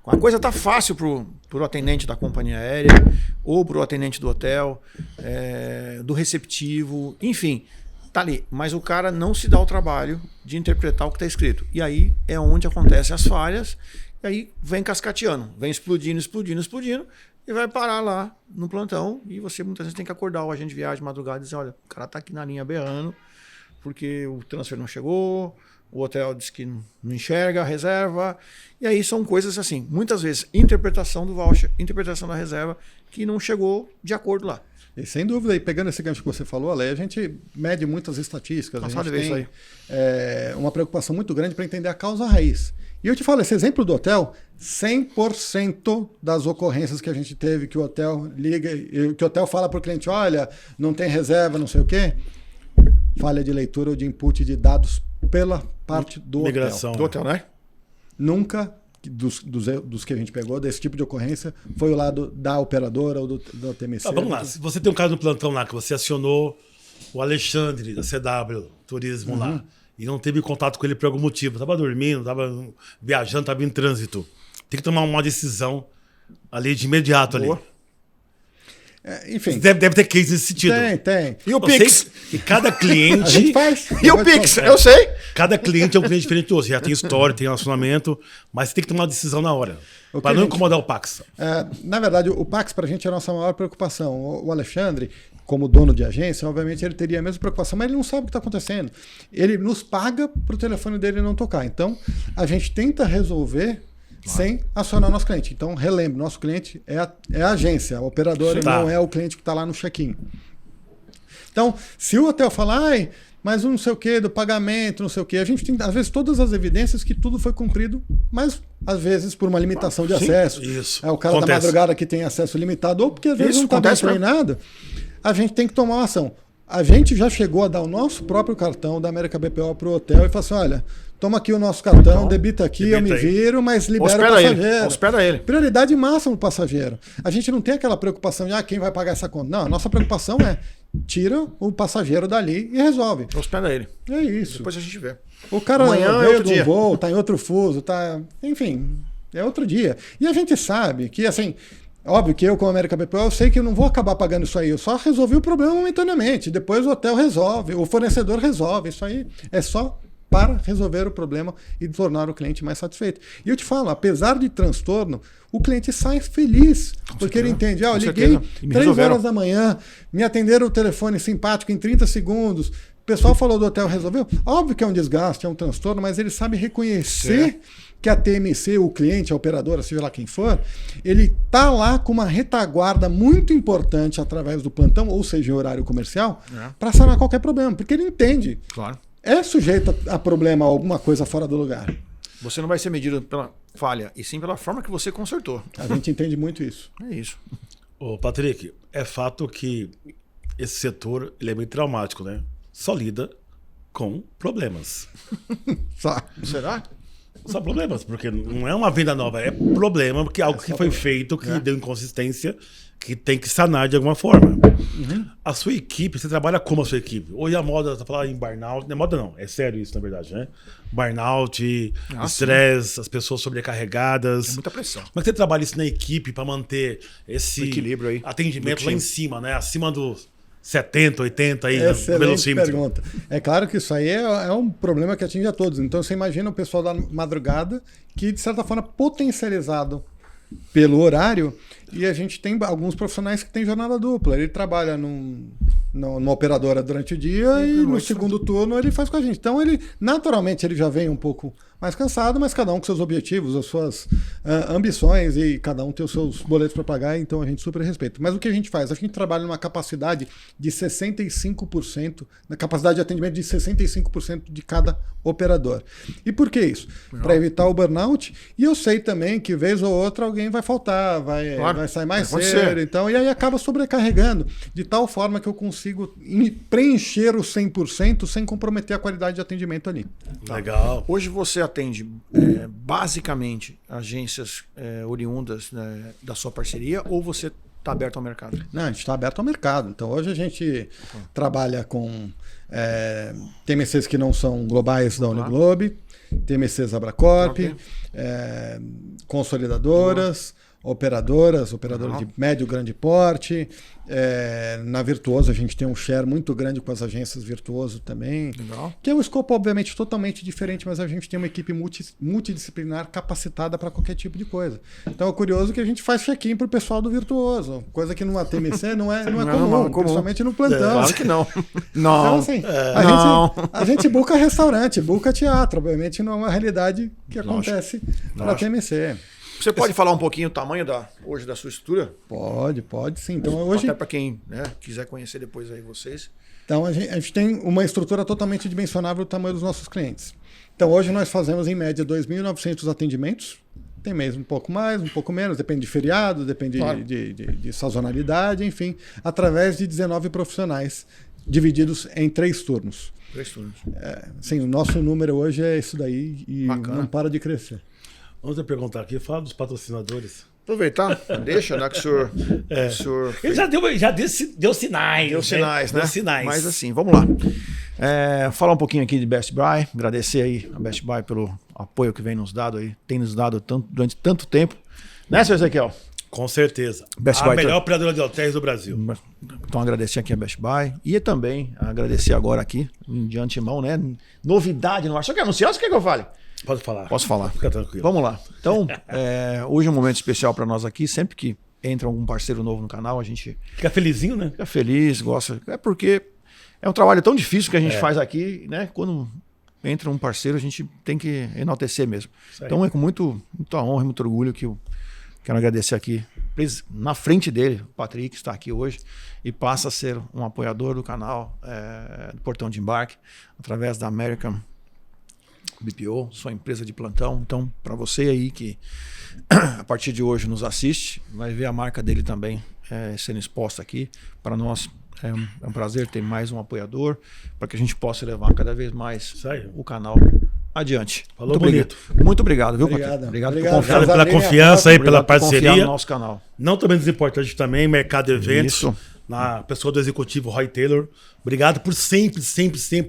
A coisa tá fácil pro atendente da companhia aérea, ou pro atendente do hotel, do receptivo, enfim, tá ali. Mas o cara não se dá o trabalho de interpretar o que está escrito. E aí é onde acontecem as falhas, e aí vem cascateando, vem explodindo, e vai parar lá no plantão, e você muitas vezes tem que acordar o agente de viagem de madrugada e dizer, olha, o cara tá aqui na linha berrando, porque o transfer não chegou, o hotel diz que não enxerga a reserva. E aí são coisas assim, muitas vezes, interpretação do voucher, interpretação da reserva, que não chegou de acordo lá. E sem dúvida, e pegando esse gancho que você falou, Ale, a gente mede muitas estatísticas, a gente tem uma preocupação muito grande para entender a causa raiz. E eu te falo, esse exemplo do hotel, 100% das ocorrências que a gente teve, que o hotel liga, que o hotel fala para o cliente, olha, não tem reserva, não sei o quê, falha de leitura ou de input de dados pela parte do Migração. hotel. Do hotel, né? Nunca, dos que a gente pegou, desse tipo de ocorrência, foi o lado da operadora ou do TMC. Vamos lá, se você tem um caso no plantão lá, que você acionou o Alexandre, da CW Turismo lá, e não teve contato com ele por algum motivo, estava dormindo, estava viajando, estava em trânsito, tem que tomar uma decisão ali de imediato. Boa. Ali. Enfim. Deve ter case nesse sentido. Tem. E o Eu sei Pix? que cada A gente cliente... faz. E o Pix? Eu sei. Cada cliente é um cliente diferente do outro. Já tem história, tem relacionamento, mas você tem que tomar uma decisão na hora. O que Para a não gente- incomodar o Pax. Na verdade, o Pax para a gente é a nossa maior preocupação. O Alexandre, como dono de agência, obviamente ele teria a mesma preocupação, mas ele não sabe o que está acontecendo. Ele nos paga para o telefone dele não tocar. Então, a gente tenta resolver sem acionar nosso cliente. Então, relembre, nosso cliente é a agência, a operadora, e Tá. não é o cliente que está lá no check-in. Então, se o hotel falar, ai, mas não sei o que, do pagamento, não sei o que, a gente tem, às vezes, todas as evidências que tudo foi cumprido, mas, às vezes, por uma limitação de Sim, acesso. isso. É o cara da Acontece. madrugada que tem acesso limitado, ou porque, às vezes, Isso, não está bem acontece mesmo. treinado, a gente tem que tomar uma ação. A gente já chegou a dar o nosso próprio cartão da América BPO para o hotel e falou assim, olha, toma aqui o nosso cartão, debita aqui, eu me debita aí. viro, mas libera o Hospeda ele. passageiro. Hospeda ele. Prioridade máxima para o passageiro. A gente não tem aquela preocupação de quem vai pagar essa conta. Não, a nossa preocupação é tira o passageiro dali e resolve. Hospeda ele. É isso. Depois a gente vê. O cara Amanhã é veio outro de um dia. voo, tá em outro fuso, tá. Enfim, é outro dia. E a gente sabe que, assim, óbvio que eu, como América BPO, eu sei que eu não vou acabar pagando isso aí. Eu só resolvi o problema momentaneamente. Depois o hotel resolve, o fornecedor resolve. Isso aí é só para resolver o problema e tornar o cliente mais satisfeito. E eu te falo, apesar de transtorno, o cliente sai feliz, porque ele entende, eu liguei 3 horas da manhã, me atenderam o telefone simpático em 30 segundos, o pessoal falou do hotel, resolveu. Óbvio que é um desgaste, é um transtorno, mas ele sabe reconhecer que a TMC, o cliente, a operadora, seja lá quem for, ele está lá com uma retaguarda muito importante através do plantão, ou seja, em horário comercial, para sanar qualquer problema, porque ele entende. Claro. É sujeito a problema, alguma coisa fora do lugar. Você não vai ser medido pela falha, e sim pela forma que você consertou. A gente entende muito isso. É isso. Ô, Patrick, é fato que esse setor ele é meio traumático, né? Só lida com problemas. Só. Será? Só problemas, porque não é uma venda nova, é problema, porque é algo que foi feito, que deu inconsistência, que tem que sanar de alguma forma. A sua equipe, você trabalha como a sua equipe? Hoje a moda, tá falando em burnout, não é moda não, é sério isso na verdade, né? Burnout, estresse, as pessoas sobrecarregadas. É muita pressão. Como é que você trabalha isso na equipe para manter esse equilíbrio aí, atendimento lá em cima, né? Acima dos 70, 80 aí no Excelente velocímetro. pergunta. É claro que isso aí é um problema que atinge a todos. Então você imagina o pessoal da madrugada que, de certa forma, potencializado pelo horário, e a gente tem alguns profissionais que têm jornada dupla. Ele trabalha numa operadora durante o dia e no segundo turno ele faz com a gente. Então ele, naturalmente, ele já vem um pouco mais cansado, mas cada um com seus objetivos, as suas ambições, e cada um tem os seus boletos para pagar, então a gente super respeita. Mas o que a gente faz? A gente trabalha numa capacidade de 65%, na capacidade de atendimento de 65% de cada operador. E por que isso? Para evitar o burnout, e eu sei também que vez ou outra alguém vai faltar, vai sair mais cedo, então, e aí acaba sobrecarregando, de tal forma que eu consigo preencher os 100% sem comprometer a qualidade de atendimento ali. Legal. Hoje você atende basicamente agências oriundas da sua parceria, ou você está aberto ao mercado? Não, a gente está aberto ao mercado. Então hoje a gente trabalha com TMCs que não são globais da Uniglobe, TMCs Abracorp, consolidadoras, operadoras de médio grande porte. Na Virtuoso a gente tem um share muito grande com as agências Virtuoso também. Legal. Que é um escopo obviamente totalmente diferente, mas a gente tem uma equipe multidisciplinar capacitada para qualquer tipo de coisa. Então é curioso que a gente faz check-in para o pessoal do Virtuoso, coisa que numa TMC não é comum, principalmente no plantão. Claro que não. Então assim, a gente busca restaurante, busca teatro, obviamente não é uma realidade que acontece na TMC. Você pode falar um pouquinho o tamanho hoje da sua estrutura? Pode sim. Então, hoje, até para quem quiser conhecer depois aí vocês. Então a gente tem uma estrutura totalmente dimensionável do tamanho dos nossos clientes. Então hoje nós fazemos em média 2.900 atendimentos. Tem mês um pouco mais, um pouco menos, depende de feriado, depende de sazonalidade, enfim, através de 19 profissionais divididos em 3 turnos. 3 turnos. Sim, o nosso número hoje é isso daí e não para de crescer. Vamos perguntar aqui, fala dos patrocinadores. Aproveitar, deixa, né, que o senhor... Ele já deu sinais. Deu sinais, né? Deu sinais. Mas assim, vamos lá. Falar um pouquinho aqui de Best Buy, agradecer aí a Best Buy pelo apoio que tem nos dado durante tanto tempo. Né, senhor Ezequiel? Com certeza. Best a Buy melhor operadora de hotéis do Brasil. Então agradecer aqui a Best Buy e também agradecer agora aqui, de antemão, né? Novidade no ar. Só quer anunciar ou você quer que eu fale? Pode falar. Posso falar. Fica tranquilo. Vamos lá. Então, hoje é um momento especial para nós aqui. Sempre que entra algum parceiro novo no canal, a gente fica felizinho, né? Fica feliz, gosta. É porque é um trabalho tão difícil que a gente faz aqui, né? Quando entra um parceiro, a gente tem que enaltecer mesmo. Então é com muita honra e muito orgulho que eu quero agradecer aqui, na frente dele, o Patrick, que está aqui hoje, e passa a ser um apoiador do canal do Portão de Embarque, através da American BPO, sua empresa de plantão. Então, para você aí que a partir de hoje nos assiste, vai ver a marca dele também sendo exposta aqui. Para nós é um prazer ter mais um apoiador, para que a gente possa levar cada vez mais o canal adiante. Falou bonito. Muito obrigado, viu, Patrick? Obrigado pela confiança aí, pela parceria. No nosso canal. Não também desimportante também, mercado de eventos. Isso. Na pessoa do executivo Roy Taylor. Obrigado por sempre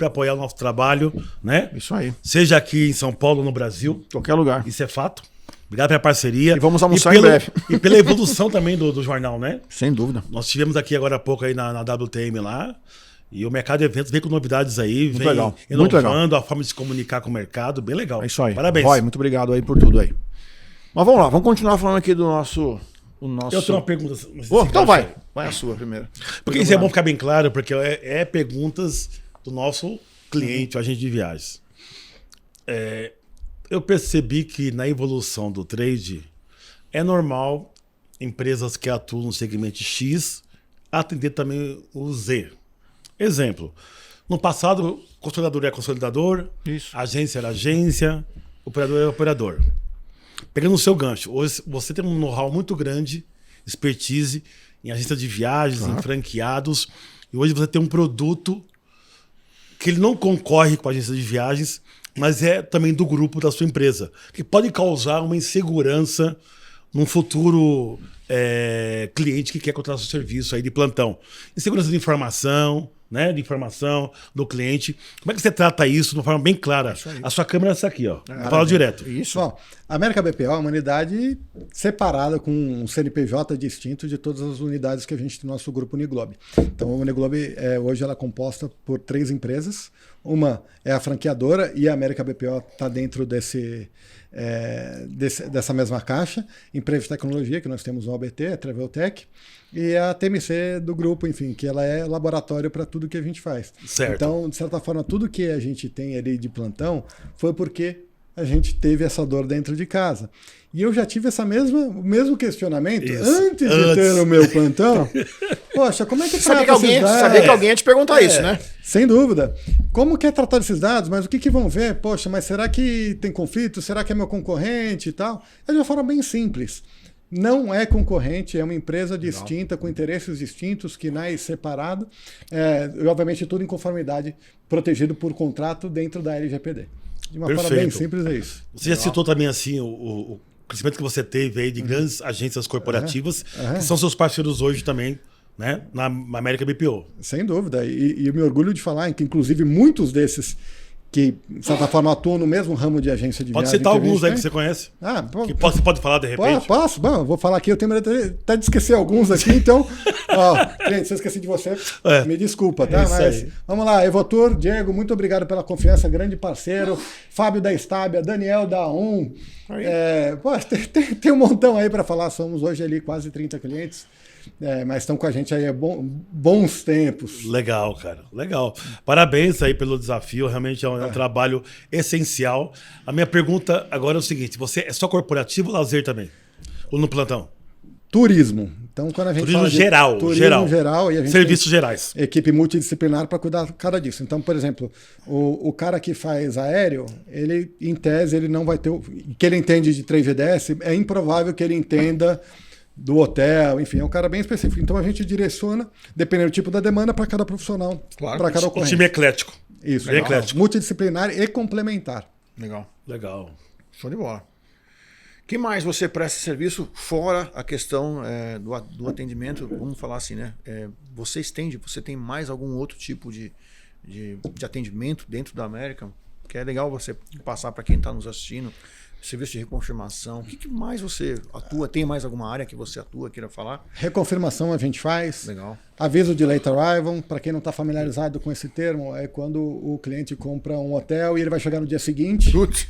apoiar o nosso trabalho, né? Isso aí. Seja aqui em São Paulo ou no Brasil. Qualquer lugar. Isso é fato. Obrigado pela parceria. E vamos almoçar em breve. E pela evolução também do jornal, né? Sem dúvida. Nós tivemos aqui agora há pouco aí na WTM lá. E o mercado de eventos vem com novidades aí, Muito vem legal. Muito inovando a forma de se comunicar com o mercado. Bem legal. É isso aí. Parabéns. Roy, muito obrigado aí por tudo aí. Mas vamos lá, vamos continuar falando aqui do nosso... Eu tenho uma pergunta. Então vai a sua primeiro. Porque isso é bom ficar bem claro, porque é perguntas do nosso cliente, o agente de viagens. Eu percebi que na evolução do trade é normal empresas que atuam no segmento X atender também o Z. Exemplo, no passado, consolidador era consolidador, Isso. agência era agência, operador era operador. Pegando o seu gancho, hoje você tem um know-how muito grande, expertise em agência de viagens, em franqueados, e hoje você tem um produto que ele não concorre com a agência de viagens, mas é também do grupo da sua empresa, que pode causar uma insegurança num futuro cliente que quer contratar seu serviço aí de plantão. Insegurança de informação, né? De informação do cliente. Como é que você trata isso de uma forma bem clara? A sua câmera é essa aqui, ó. Fala direto. Isso. Bom, a América BPO é uma unidade separada com um CNPJ distinto de todas as unidades que a gente tem no nosso grupo Uniglobe. Então, a Uniglobe hoje ela é composta por 3 empresas. Uma é a franqueadora e a América BPO está dentro dessa mesma caixa. Empresa de tecnologia, que nós temos o OBT, a Traveltech, e a TMC do grupo, enfim, que ela é laboratório para tudo que a gente faz. Certo. Então, de certa forma, tudo que a gente tem ali de plantão foi porque a gente teve essa dor dentro de casa. E eu já tive o mesmo questionamento antes de ter o meu plantão. Poxa, como é que Sabia que alguém ia te perguntar isso, né? Sem dúvida. Como que é tratar esses dados? Mas o que vão ver? Poxa, mas será que tem conflito? Será que é meu concorrente e tal? É de uma forma bem simples. Não é concorrente, é uma empresa distinta, com interesses distintos, que nasce separado, e obviamente tudo em conformidade, protegido por contrato dentro da LGPD. De uma forma bem simples é isso. Você já citou também assim o crescimento que você teve aí de grandes agências corporativas, que são seus parceiros hoje também, né, na América BPO. Sem dúvida. E eu me orgulho de falar que, inclusive, muitos desses que, de certa forma, atuam no mesmo ramo de agência de Pode viagem. citar alguns aí que você conhece? Que você pode falar de repente? Posso? Bom, vou falar aqui, eu tenho medo até de esquecer alguns aqui, então, cliente, se eu esqueci de você, me desculpa, tá? Mas vamos lá, Evotur, Diego, muito obrigado pela confiança, grande parceiro, Fábio da Estábia, Daniel da A1, tem um montão aí para falar, somos hoje ali quase 30 clientes. Mas estão com a gente aí há bons tempos. Legal, cara. Legal. Parabéns aí pelo desafio. Realmente é um trabalho essencial. A minha pergunta agora é o seguinte: você é só corporativo ou lazer também? Ou no plantão? Turismo. Então, quando a gente turismo fala de geral. Turismo geral. E a gente serviços gerais. Equipe multidisciplinar para cuidar cada disso. Então, por exemplo, o cara que faz aéreo, ele, em tese, ele não vai ter... que ele entende de 3GDS, é improvável que ele entenda do hotel, enfim, é um cara bem específico. Então a gente direciona, dependendo do tipo da demanda, para cada profissional, para cada ocorrência. Um time eclético. Isso, eclético. Multidisciplinar e complementar. Legal. Show de bola. Que mais você presta serviço fora a questão do atendimento? Vamos falar assim, né? Você tem mais algum outro tipo de atendimento dentro da América? Que é legal você passar para quem está nos assistindo. Serviço de reconfirmação. O que mais você atua? Tem mais alguma área que você atua, queira falar? Reconfirmação a gente faz. Legal. Aviso de late arrival. Para quem não está familiarizado com esse termo, é quando o cliente compra um hotel e ele vai chegar no dia seguinte. Putz.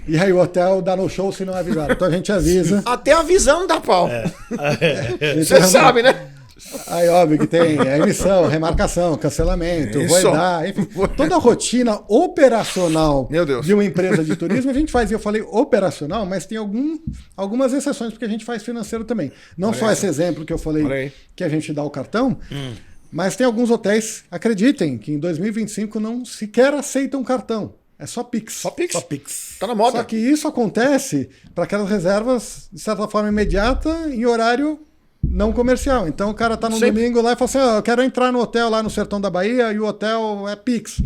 E aí o hotel dá no show se não avisar. Então a gente avisa. Até avisando dá pau. Você sabe, né? Aí, óbvio que tem emissão, remarcação, cancelamento, voidar, enfim, toda a rotina operacional de uma empresa de turismo a gente faz. E eu falei operacional, mas tem algumas exceções, porque a gente faz financeiro também. Não só esse exemplo que eu falei, que a gente dá o cartão, mas tem alguns hotéis, acreditem, que em 2025 não sequer aceitam cartão. É só Pix. Só Pix? Só Pix. Tá na moda. Só que isso acontece para aquelas reservas, de certa forma, imediata, em horário não comercial. Então o cara tá no domingo lá e fala assim, eu quero entrar no hotel lá no sertão da Bahia e o hotel é Pix.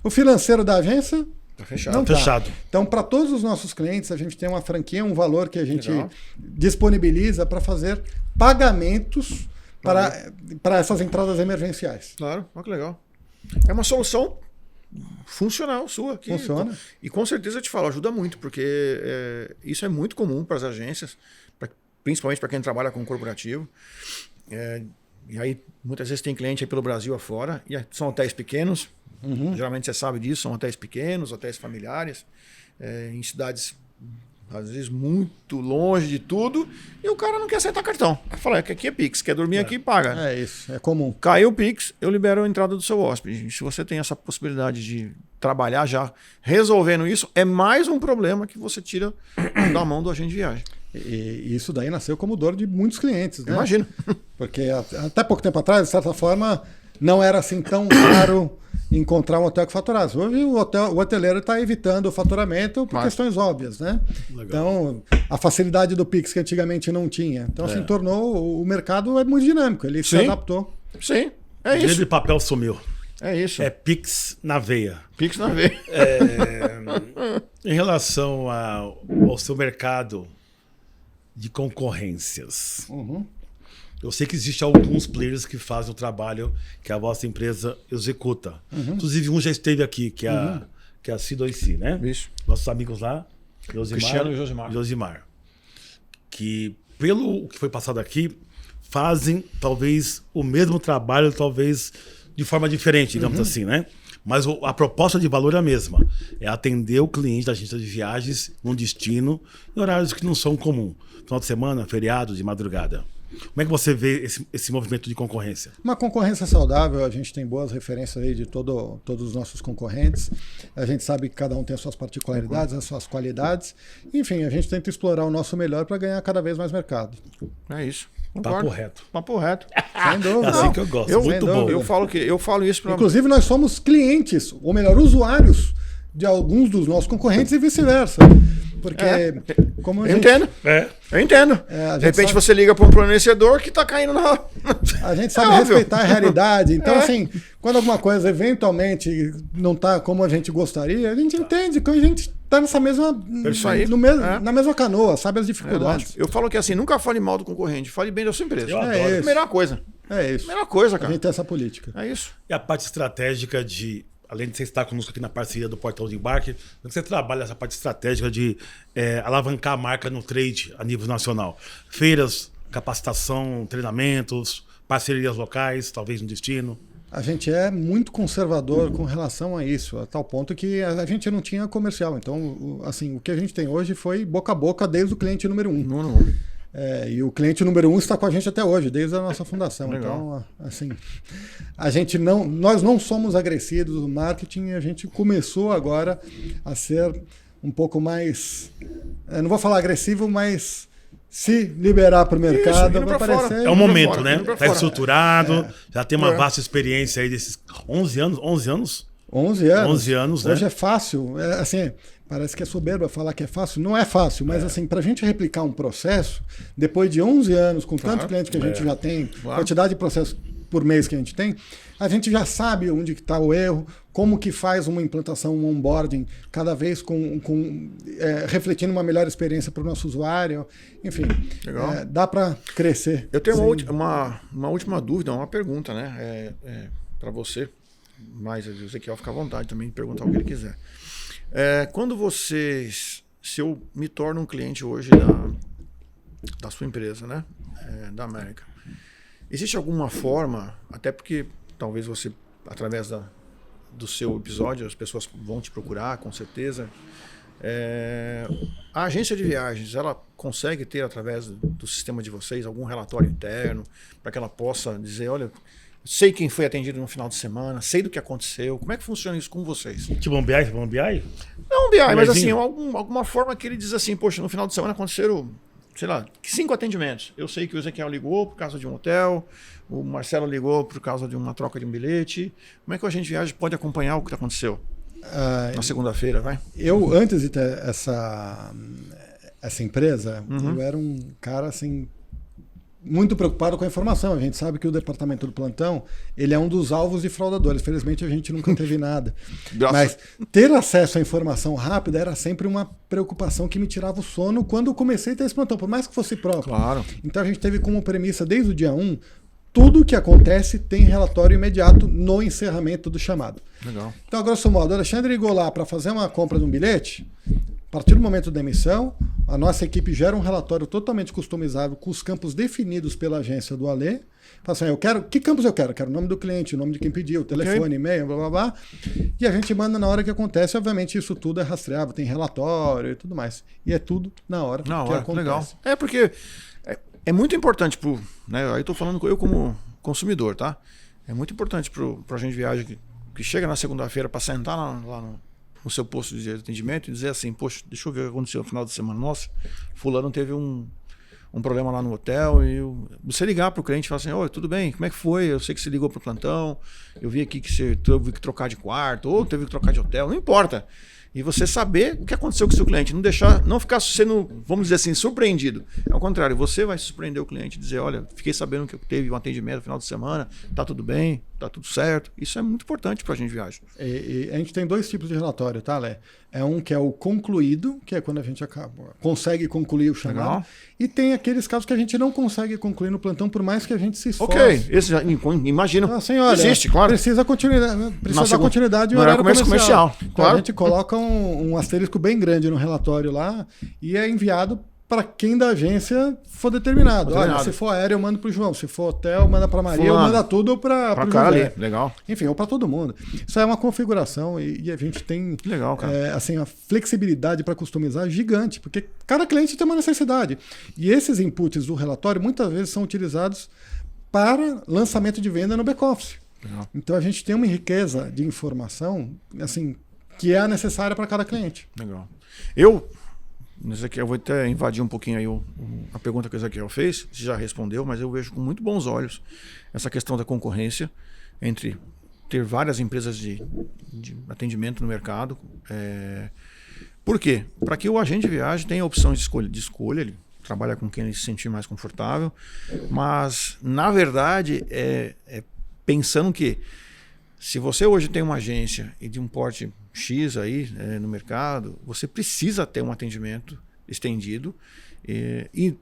O financeiro da agência tá fechado. Não tá. Então, para todos os nossos clientes, a gente tem uma franquia, um valor que a gente disponibiliza para fazer pagamentos para essas entradas emergenciais. Claro, olha que legal. É uma solução funcional sua. Funciona. E com certeza eu te falo, ajuda muito, porque isso é muito comum para as agências, principalmente para quem trabalha com corporativo. E aí, muitas vezes tem cliente aí pelo Brasil afora, e são hotéis pequenos, geralmente você sabe disso, são hotéis pequenos, hotéis familiares, em cidades, às vezes, muito longe de tudo, e o cara não quer aceitar cartão. Fala, que aqui é Pix, quer dormir aqui, paga. É isso, é comum. Caiu o Pix, eu libero a entrada do seu hóspede. Se você tem essa possibilidade de trabalhar já resolvendo isso, é mais um problema que você tira da mão do agente de viagem. E isso daí nasceu como dor de muitos clientes, né? Imagino. Porque até pouco tempo atrás, de certa forma, não era assim tão raro encontrar um hotel que faturasse. Hoje o hoteleiro está evitando o faturamento por questões óbvias, né? Legal. Então, a facilidade do Pix que antigamente não tinha. Então, assim, tornou o mercado muito dinâmico. Ele se adaptou. Sim, é O dinheiro isso. de papel sumiu. É isso. É Pix na veia. Pix na veia. Em relação ao seu mercado de concorrências, eu sei que existem alguns players que fazem o trabalho que a vossa empresa executa. Inclusive, um já esteve aqui, que é a C2C, né? Isso. Nossos amigos lá, Cristiano e Josimar. Josimar. Que, pelo que foi passado aqui, fazem talvez o mesmo trabalho, talvez de forma diferente, digamos assim, né? Mas a proposta de valor é a mesma. É atender o cliente da agência de viagens num destino em horários que não são comuns. Final de semana, feriado, de madrugada. Como é que você vê esse movimento de concorrência? Uma concorrência saudável, a gente tem boas referências aí de todos os nossos concorrentes. A gente sabe que cada um tem as suas particularidades, as suas qualidades. Enfim, a gente tenta explorar o nosso melhor para ganhar cada vez mais mercado. É isso. Papo reto. Papo reto. Sem dúvida. É assim que eu gosto. Muito bom. Eu falo isso para... Inclusive, nós somos clientes, ou melhor, usuários de alguns dos nossos concorrentes e vice-versa. Porque, como a Eu gente... entendo. É. Eu entendo. a gente De repente sabe- você liga para um fornecedor que está caindo na... A gente sabe óbvio. respeitar a realidade. Então, assim, quando alguma coisa eventualmente não está como a gente gostaria, a gente entende que a gente está nessa mesma, Isso aí. na mesma canoa, sabe as dificuldades. Eu falo que assim, nunca fale mal do concorrente, fale bem da sua empresa. Eu É adoro. isso. Melhor coisa. É isso. Melhor coisa, A cara. gente tem essa política. É isso. E a parte estratégica de, além de você estar conosco aqui na parceria do Portal de Embarque, você trabalha essa parte estratégica de alavancar a marca no trade a nível nacional. Feiras, capacitação, treinamentos, parcerias locais, talvez no destino. A gente é muito conservador com relação a isso, a tal ponto que a gente não tinha comercial. Então, assim, o que a gente tem hoje foi boca a boca desde o cliente número 1. Não. E o cliente número 1 está com a gente até hoje, desde a nossa fundação. Legal. Então, assim, nós não somos agressivos no marketing, a gente começou agora a ser um pouco mais, não vou falar agressivo, mas se liberar para o mercado, indo vai pra fora. aparecer. É o momento, fora, né? indo pra Está fora. estruturado, já tem uma vasta experiência aí desses 11 anos. 11 anos? 11 anos. 11 anos, né? Hoje é fácil. Assim, parece que é soberba falar que é fácil. Não é fácil, mas assim, para a gente replicar um processo, depois de 11 anos, com tantos clientes que a gente já tem, quantidade de processos por mês que a gente já sabe onde está o erro, como que faz uma implantação, um onboarding, cada vez refletindo uma melhor experiência para o nosso usuário. Enfim, Legal. Dá para crescer. Eu tenho uma última dúvida, uma pergunta, né? Para você, mas o Ezequiel fica à vontade também de perguntar o que ele quiser. Se eu me torno um cliente hoje da sua empresa, né? Da América, existe alguma forma, até porque talvez você, através do seu episódio, as pessoas vão te procurar, com certeza. A agência de viagens, ela consegue ter, através do sistema de vocês, algum relatório interno para que ela possa dizer, olha, sei quem foi atendido no final de semana, sei do que aconteceu. Como é que funciona isso com vocês? Tipo um BI? Não, BI, mas assim, Melhorzinho. alguma forma que ele diz assim, poxa, no final de semana aconteceram, sei lá, 5 atendimentos. Eu sei que o Ezequiel ligou por causa de um hotel, o Marcelo ligou por causa de uma troca de um bilhete. Como é que a gente viagem pode acompanhar o que aconteceu? Na segunda-feira, vai? Eu, antes de ter essa empresa, eu era um cara assim muito preocupado com a informação. A gente sabe que o departamento do plantão, ele é um dos alvos de fraudadores. Felizmente a gente nunca teve nada. Mas ter acesso à informação rápida era sempre uma preocupação que me tirava o sono quando eu comecei a ter esse plantão, por mais que fosse próprio. Claro. Então a gente teve como premissa desde o dia 1, tudo o que acontece tem relatório imediato no encerramento do chamado. Legal. Então, a grosso modo, o Alexandre ligou lá para fazer uma compra de um bilhete, partir do momento da emissão, a nossa equipe gera um relatório totalmente customizável com os campos definidos pela agência do Alê. Fala assim, que campos eu quero? Eu quero o nome do cliente, o nome de quem pediu, o telefone, e-mail, blá, blá, blá. E a gente manda na hora que acontece. Obviamente, isso tudo é rastreável, tem relatório e tudo mais. E é tudo na hora que acontece. Legal. É porque é muito importante né, aí eu tô falando eu como consumidor, tá? É muito importante pro agente de viagem que chega na segunda-feira para sentar lá no seu posto de atendimento e dizer assim, poxa, deixa eu ver o que aconteceu no final de semana. Nossa, fulano teve um problema lá no hotel, e você ligar para o cliente e falar assim, oi, tudo bem, como é que foi? Eu sei que você ligou para o plantão, eu vi aqui que você teve que trocar de quarto, ou teve que trocar de hotel, não importa. E você saber o que aconteceu com o seu cliente, não ficar sendo, vamos dizer assim, surpreendido. Ao contrário, você vai surpreender o cliente e dizer, olha, fiquei sabendo que teve um atendimento no final de semana, tá tudo bem, tá tudo certo. Isso é muito importante para a gente viajar. E a gente tem 2 tipos de relatório, tá, Lé? É um que é o concluído, que é quando a gente consegue concluir o chamado. Legal. E tem aqueles casos que a gente não consegue concluir no plantão, por mais que a gente se esforce. Ok, esse já imagino. Assim, olha, existe, claro. Precisa dar continuidade no horário comercial. Então claro. A gente coloca um asterisco bem grande no relatório lá e é enviado para quem da agência for determinado. Olha, se for aéreo, eu mando para o João. Se for hotel, manda para Maria, eu mando tudo para o José. Legal. Enfim, ou para todo mundo. Isso é uma configuração e a gente tem assim, a flexibilidade para customizar gigante, porque cada cliente tem uma necessidade. E esses inputs do relatório muitas vezes são utilizados para lançamento de venda no back-office. Então a gente tem uma riqueza de informação assim, que é necessária para cada cliente. Legal. Nesse aqui eu vou até invadir um pouquinho aí a pergunta que o Ezequiel fez, você já respondeu, mas eu vejo com muito bons olhos essa questão da concorrência entre ter várias empresas de atendimento no mercado. Por quê? Para que o agente de viagem tenha opções de escolha, ele trabalha com quem ele se sentir mais confortável, mas na verdade pensando que se você hoje tem uma agência e de um porte X aí no mercado, você precisa ter um atendimento estendido e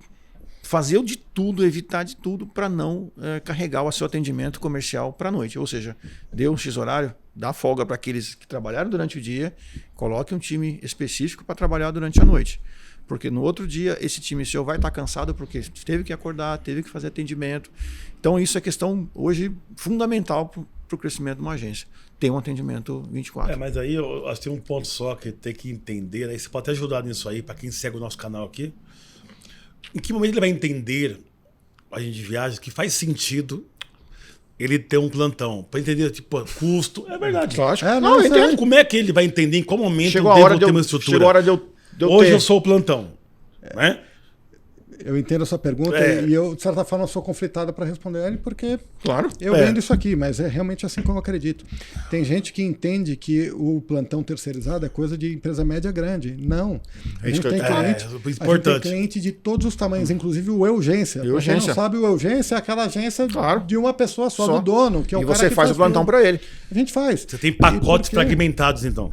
fazer de tudo, evitar de tudo para não carregar o seu atendimento comercial para a noite. Ou seja, dê um X horário, dá folga para aqueles que trabalharam durante o dia, coloque um time específico para trabalhar durante a noite. Porque no outro dia esse time seu vai estar cansado porque teve que acordar, teve que fazer atendimento. Então isso é questão hoje fundamental para o crescimento de uma agência. Tem um atendimento 24. Mas aí eu acho que tem um ponto só que tem que entender, aí você pode até ajudar nisso aí, para quem segue o nosso canal aqui. Em que momento ele vai entender, a gente de viagens, que faz sentido ele ter um plantão? Para entender, tipo, custo. É verdade. Lógico. Não, eu entendo. Como é que ele vai entender em qual momento chegou a hora de ter uma estrutura? Chegou a hora de eu hoje eu sou o plantão. Né? Eu entendo a sua pergunta e eu, de certa forma, sou conflitado para responder ele, porque eu vendo isso aqui, mas é realmente assim como eu acredito. Tem gente que entende que o plantão terceirizado é coisa de empresa média grande. Não. A gente tem cliente de todos os tamanhos, inclusive o Urgência. Para quem não sabe, o Urgência é aquela agência de uma pessoa só, do dono, que é o cara que faz o plantão para ele. A gente faz. Você tem pacotes fragmentados, então.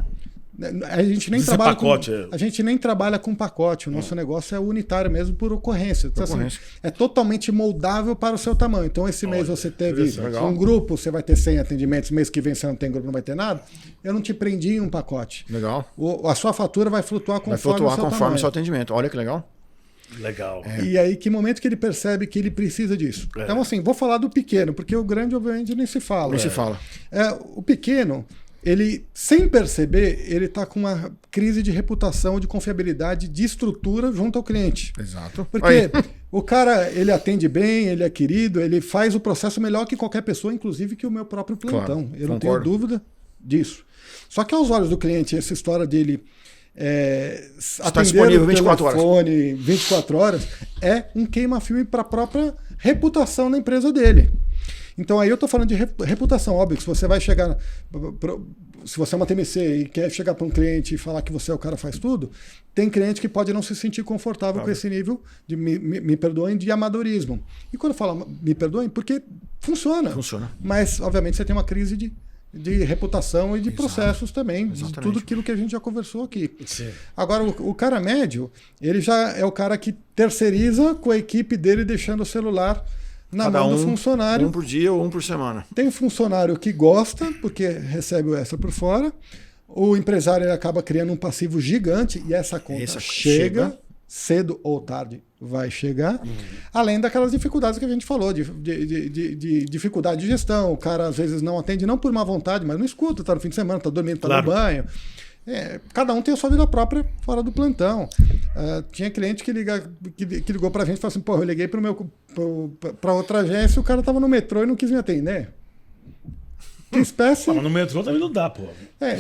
A gente nem trabalha com pacote. O nosso negócio é unitário mesmo por ocorrência. Então, assim, é totalmente moldável para o seu tamanho. Então, esse mês você teve um grupo, você vai ter 100 atendimentos. Mês que vem você não tem grupo, não vai ter nada. Eu não te prendi em um pacote. Legal. A sua fatura vai flutuar conforme o seu atendimento. Olha que legal. Legal. E aí, que momento que ele percebe que ele precisa disso? Então, assim, vou falar do pequeno, porque o grande, obviamente, nem se fala. Nem se fala. O pequeno, ele, sem perceber, ele está com uma crise de reputação, de confiabilidade, de estrutura junto ao cliente. Exato. Porque o cara, ele atende bem, ele é querido, ele faz o processo melhor que qualquer pessoa, inclusive que o meu próprio plantão. Eu não tenho dúvida disso. Só que aos olhos do cliente, essa história dele está disponível 24 horas. 24 horas é um queima-filme para a própria reputação da empresa dele. Então aí eu estou falando de reputação, óbvio, que se você vai chegar, se você é uma TMC e quer chegar para um cliente e falar que você é o cara que faz tudo, tem cliente que pode não se sentir confortável com esse nível de, me perdoem, de amadorismo. E quando eu falo me perdoem, porque funciona. Mas, obviamente, você tem uma crise de reputação e de processos também, de tudo aquilo que a gente já conversou aqui. Sim. Agora, o cara médio, ele já é o cara que terceiriza com a equipe dele, deixando o celular na mão do funcionário. Um por dia ou um por semana. Tem funcionário que gosta, porque recebe o extra por fora. o empresário ele acaba criando um passivo gigante e essa conta chega cedo ou tarde vai chegar, além daquelas dificuldades que a gente falou, de dificuldade de gestão, o cara às vezes não atende, não por má vontade, mas não escuta, tá no fim de semana, tá dormindo, tá no banho. Cada um tem a sua vida própria fora do plantão. Tinha cliente que ligou pra gente e falou assim, pô, eu liguei pra outra agência, o cara tava no metrô e não quis me atender. Que espécie... No metrô também não dá, pô.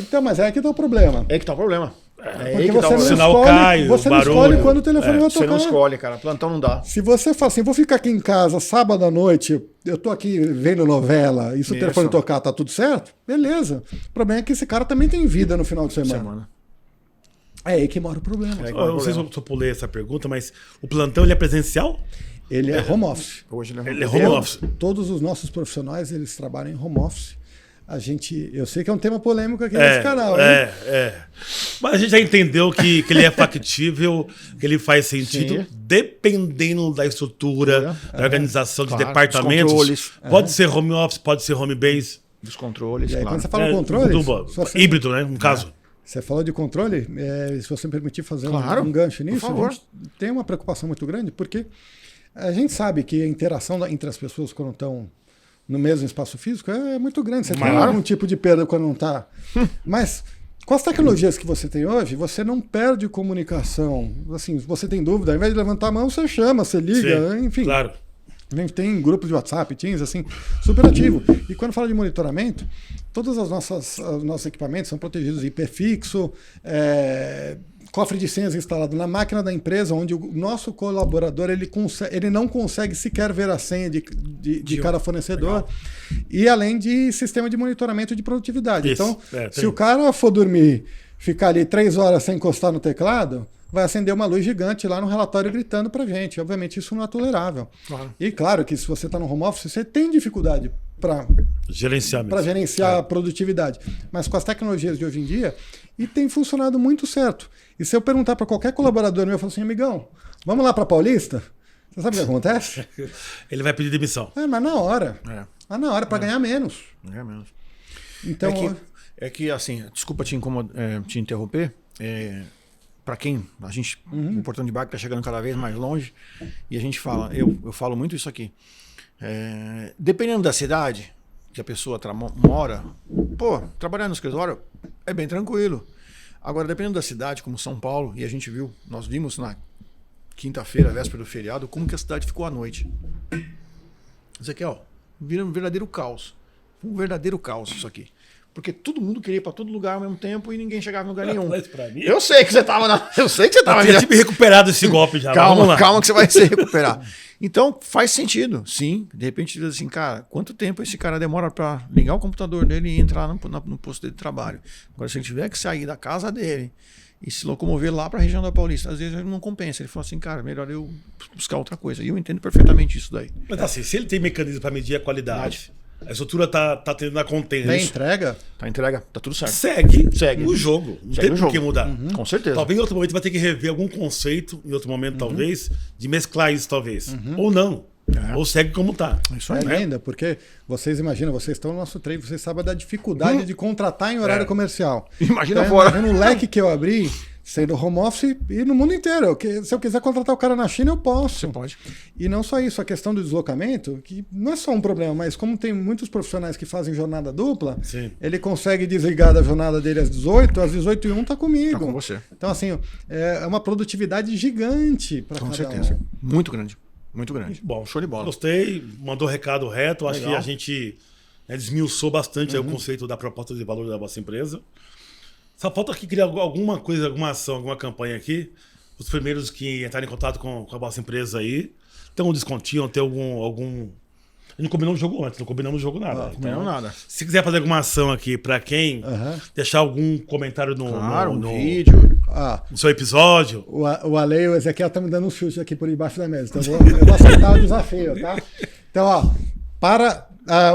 Então, mas é aí que tá o problema. É que tá o problema. Porque você não sinal escolhe, cai, você o não barulho. escolhe quando o telefone vai tocar. Você não escolhe, cara. Plantão não dá. Se você fala assim, vou ficar aqui em casa sábado à noite, eu tô aqui vendo novela, e se o telefone tocar, tá tudo certo? Beleza. O problema é que esse cara também tem vida no final de semana. É aí que mora o problema. Eu não sei se eu pulei essa pergunta, mas o plantão ele é presencial? Ele é home office. Hoje ele é home office. Todos os nossos profissionais, eles trabalham em home office. Eu sei que é um tema polêmico aqui nesse canal, hein? Mas a gente já entendeu que ele é factível, que ele faz sentido, dependendo da estrutura, da organização de departamentos. Pode ser home office, pode ser home base. Dos controles, e aí, quando você fala controle... híbrido, né? No caso. Você falou de controle, se você me permitir fazer um gancho nisso, a gente tem uma preocupação muito grande, porque a gente sabe que a interação entre as pessoas quando estão no mesmo espaço físico é muito grande. Você tem algum tipo de perda quando não está. Mas com as tecnologias que você tem hoje, você não perde comunicação. Assim, se você tem dúvida, ao invés de levantar a mão, você chama, você liga, enfim. Claro. A gente tem grupos de WhatsApp, Teams, assim, super ativo. E quando fala de monitoramento, todos os nossos equipamentos são protegidos de hiperfixo, cofre de senhas instalado na máquina da empresa, onde o nosso colaborador ele não consegue sequer ver a senha de cada fornecedor. Legal. E além de sistema de monitoramento de produtividade. Isso. Então, se o cara for dormir, ficar ali 3 horas sem encostar no teclado, vai acender uma luz gigante lá no relatório gritando pra gente. Obviamente isso não é tolerável. Claro. E claro que se você está no home office, você tem dificuldade para gerenciar a produtividade. Mas com as tecnologias de hoje em dia, e tem funcionado muito certo. E se eu perguntar para qualquer colaborador meu, eu falo assim, amigão, vamos lá para Paulista? Você sabe o que acontece? Ele vai pedir demissão. Mas na hora. Na hora, para ganhar menos. Ganhar menos. Então, é que assim, desculpa te interromper, para quem a gente, o Portão de Bagre está chegando cada vez mais longe, e a gente fala, eu falo muito isso aqui, dependendo da cidade que a pessoa mora, trabalhar no escritório é bem tranquilo. Agora, dependendo da cidade, como São Paulo, e a gente nós vimos na quinta-feira, véspera do feriado, como que a cidade ficou à noite. Isso aqui, vira um verdadeiro caos. Um verdadeiro caos isso aqui. Porque todo mundo queria ir pra todo lugar ao mesmo tempo e ninguém chegava em lugar nenhum. Eu sei que você tava Eu sei que você tava... Eu tinha me recuperado desse golpe já. Calma que você vai se recuperar. Então, faz sentido, sim. De repente, diz assim, cara, quanto tempo esse cara demora pra ligar o computador dele e entrar no posto dele de trabalho? Agora, se ele tiver que sair da casa dele e se locomover lá pra região da Paulista, às vezes ele não compensa. Ele fala assim, cara, melhor eu buscar outra coisa. E eu entendo perfeitamente isso daí. Mas assim, se ele tem mecanismo pra medir a qualidade... A estrutura tá tendo a conter. Tem entrega? Tá entrega, tá tudo certo. Segue o jogo. Não tem por que mudar. Com certeza. Talvez em outro momento vai ter que rever algum conceito, em outro momento talvez, de mesclar isso talvez. Ou não. Ou segue como tá. Isso aí, ainda, porque vocês imaginam, vocês estão no nosso treino, vocês sabem da dificuldade de contratar em horário comercial. Imagina fora. Imagina o leque que eu abri, sendo home office e no mundo inteiro. Se eu quiser contratar o cara na China, eu posso. Você pode. E não só isso, a questão do deslocamento, que não é só um problema, mas como tem muitos profissionais que fazem jornada dupla, ele consegue desligar da jornada dele às 18, às 18h01 tá comigo. Tá com você. Então, assim, é uma produtividade gigante para cada um. Com certeza. Muito grande. Muito grande. Bom, show de bola. Gostei, mandou recado reto. Acho que a gente desmiuçou bastante o conceito da proposta de valor da vossa empresa. Só falta aqui criar alguma coisa, alguma ação, alguma campanha aqui. Os primeiros que entrarem em contato com a vossa empresa aí, tem um descontinho, tem algum... A gente combinou o jogo antes, não combinamos o jogo nada. Não combinamos nada. Se quiser fazer alguma ação aqui pra quem, deixar algum comentário no vídeo, no seu episódio. O Ale e o Ezequiel estão me dando um chute aqui por debaixo da mesa. Então eu vou aceitar o desafio, tá? Então, para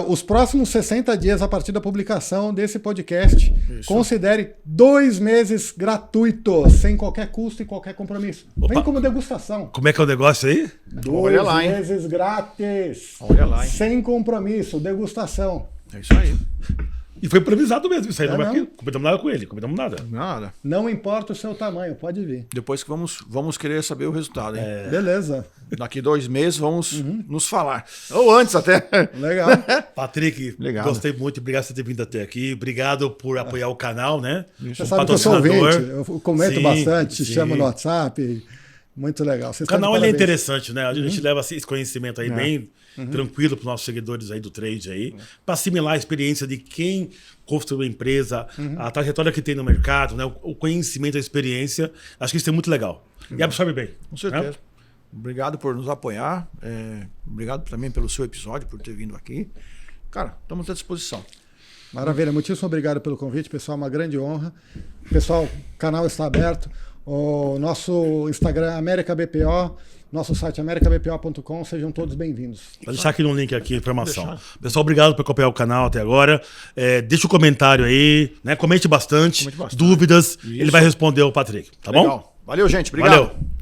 os próximos 60 dias a partir da publicação desse podcast, considere 2 meses gratuitos, sem qualquer custo e qualquer compromisso. Vem como degustação. Como é que é o negócio aí? 2 meses grátis. Olha lá, hein? Sem compromisso, degustação. É isso aí. E foi improvisado mesmo. Isso aí não não. vai aqui. Combinamos nada com ele. Combinamos nada. Nada. Não importa o seu tamanho, pode vir. Depois que vamos querer saber o resultado, hein? Beleza. Daqui 2 meses vamos nos falar. Ou antes até. Legal. Patrick, Legal. gostei muito. Obrigado por você ter vindo até aqui. Obrigado por apoiar o canal, né? Você sabe que eu sou ouvinte. Eu comento bastante, te chamo no WhatsApp. Muito legal. O canal ele é interessante, né? A gente leva esse conhecimento aí bem tranquilo para os nossos seguidores aí do trade aí, para assimilar a experiência de quem construiu a empresa, a trajetória que tem no mercado, né? O conhecimento, a experiência. Acho que isso é muito legal. E absorve bem. Com certeza. Né? Obrigado por nos apoiar. Obrigado também pelo seu episódio, por ter vindo aqui. Cara, estamos à disposição. Maravilha. Muitíssimo obrigado pelo convite, pessoal. Uma grande honra. Pessoal, o canal está aberto. O nosso Instagram é AmericaBPO, nosso site americabpo.com, sejam todos bem-vindos. Vou deixar aqui no link aqui a informação. Pessoal, obrigado por acompanhar o canal até agora. Deixa um comentário aí, né? Comente bastante. Dúvidas, ele vai responder o Patrick, tá bom? Valeu, gente. Obrigado. Valeu.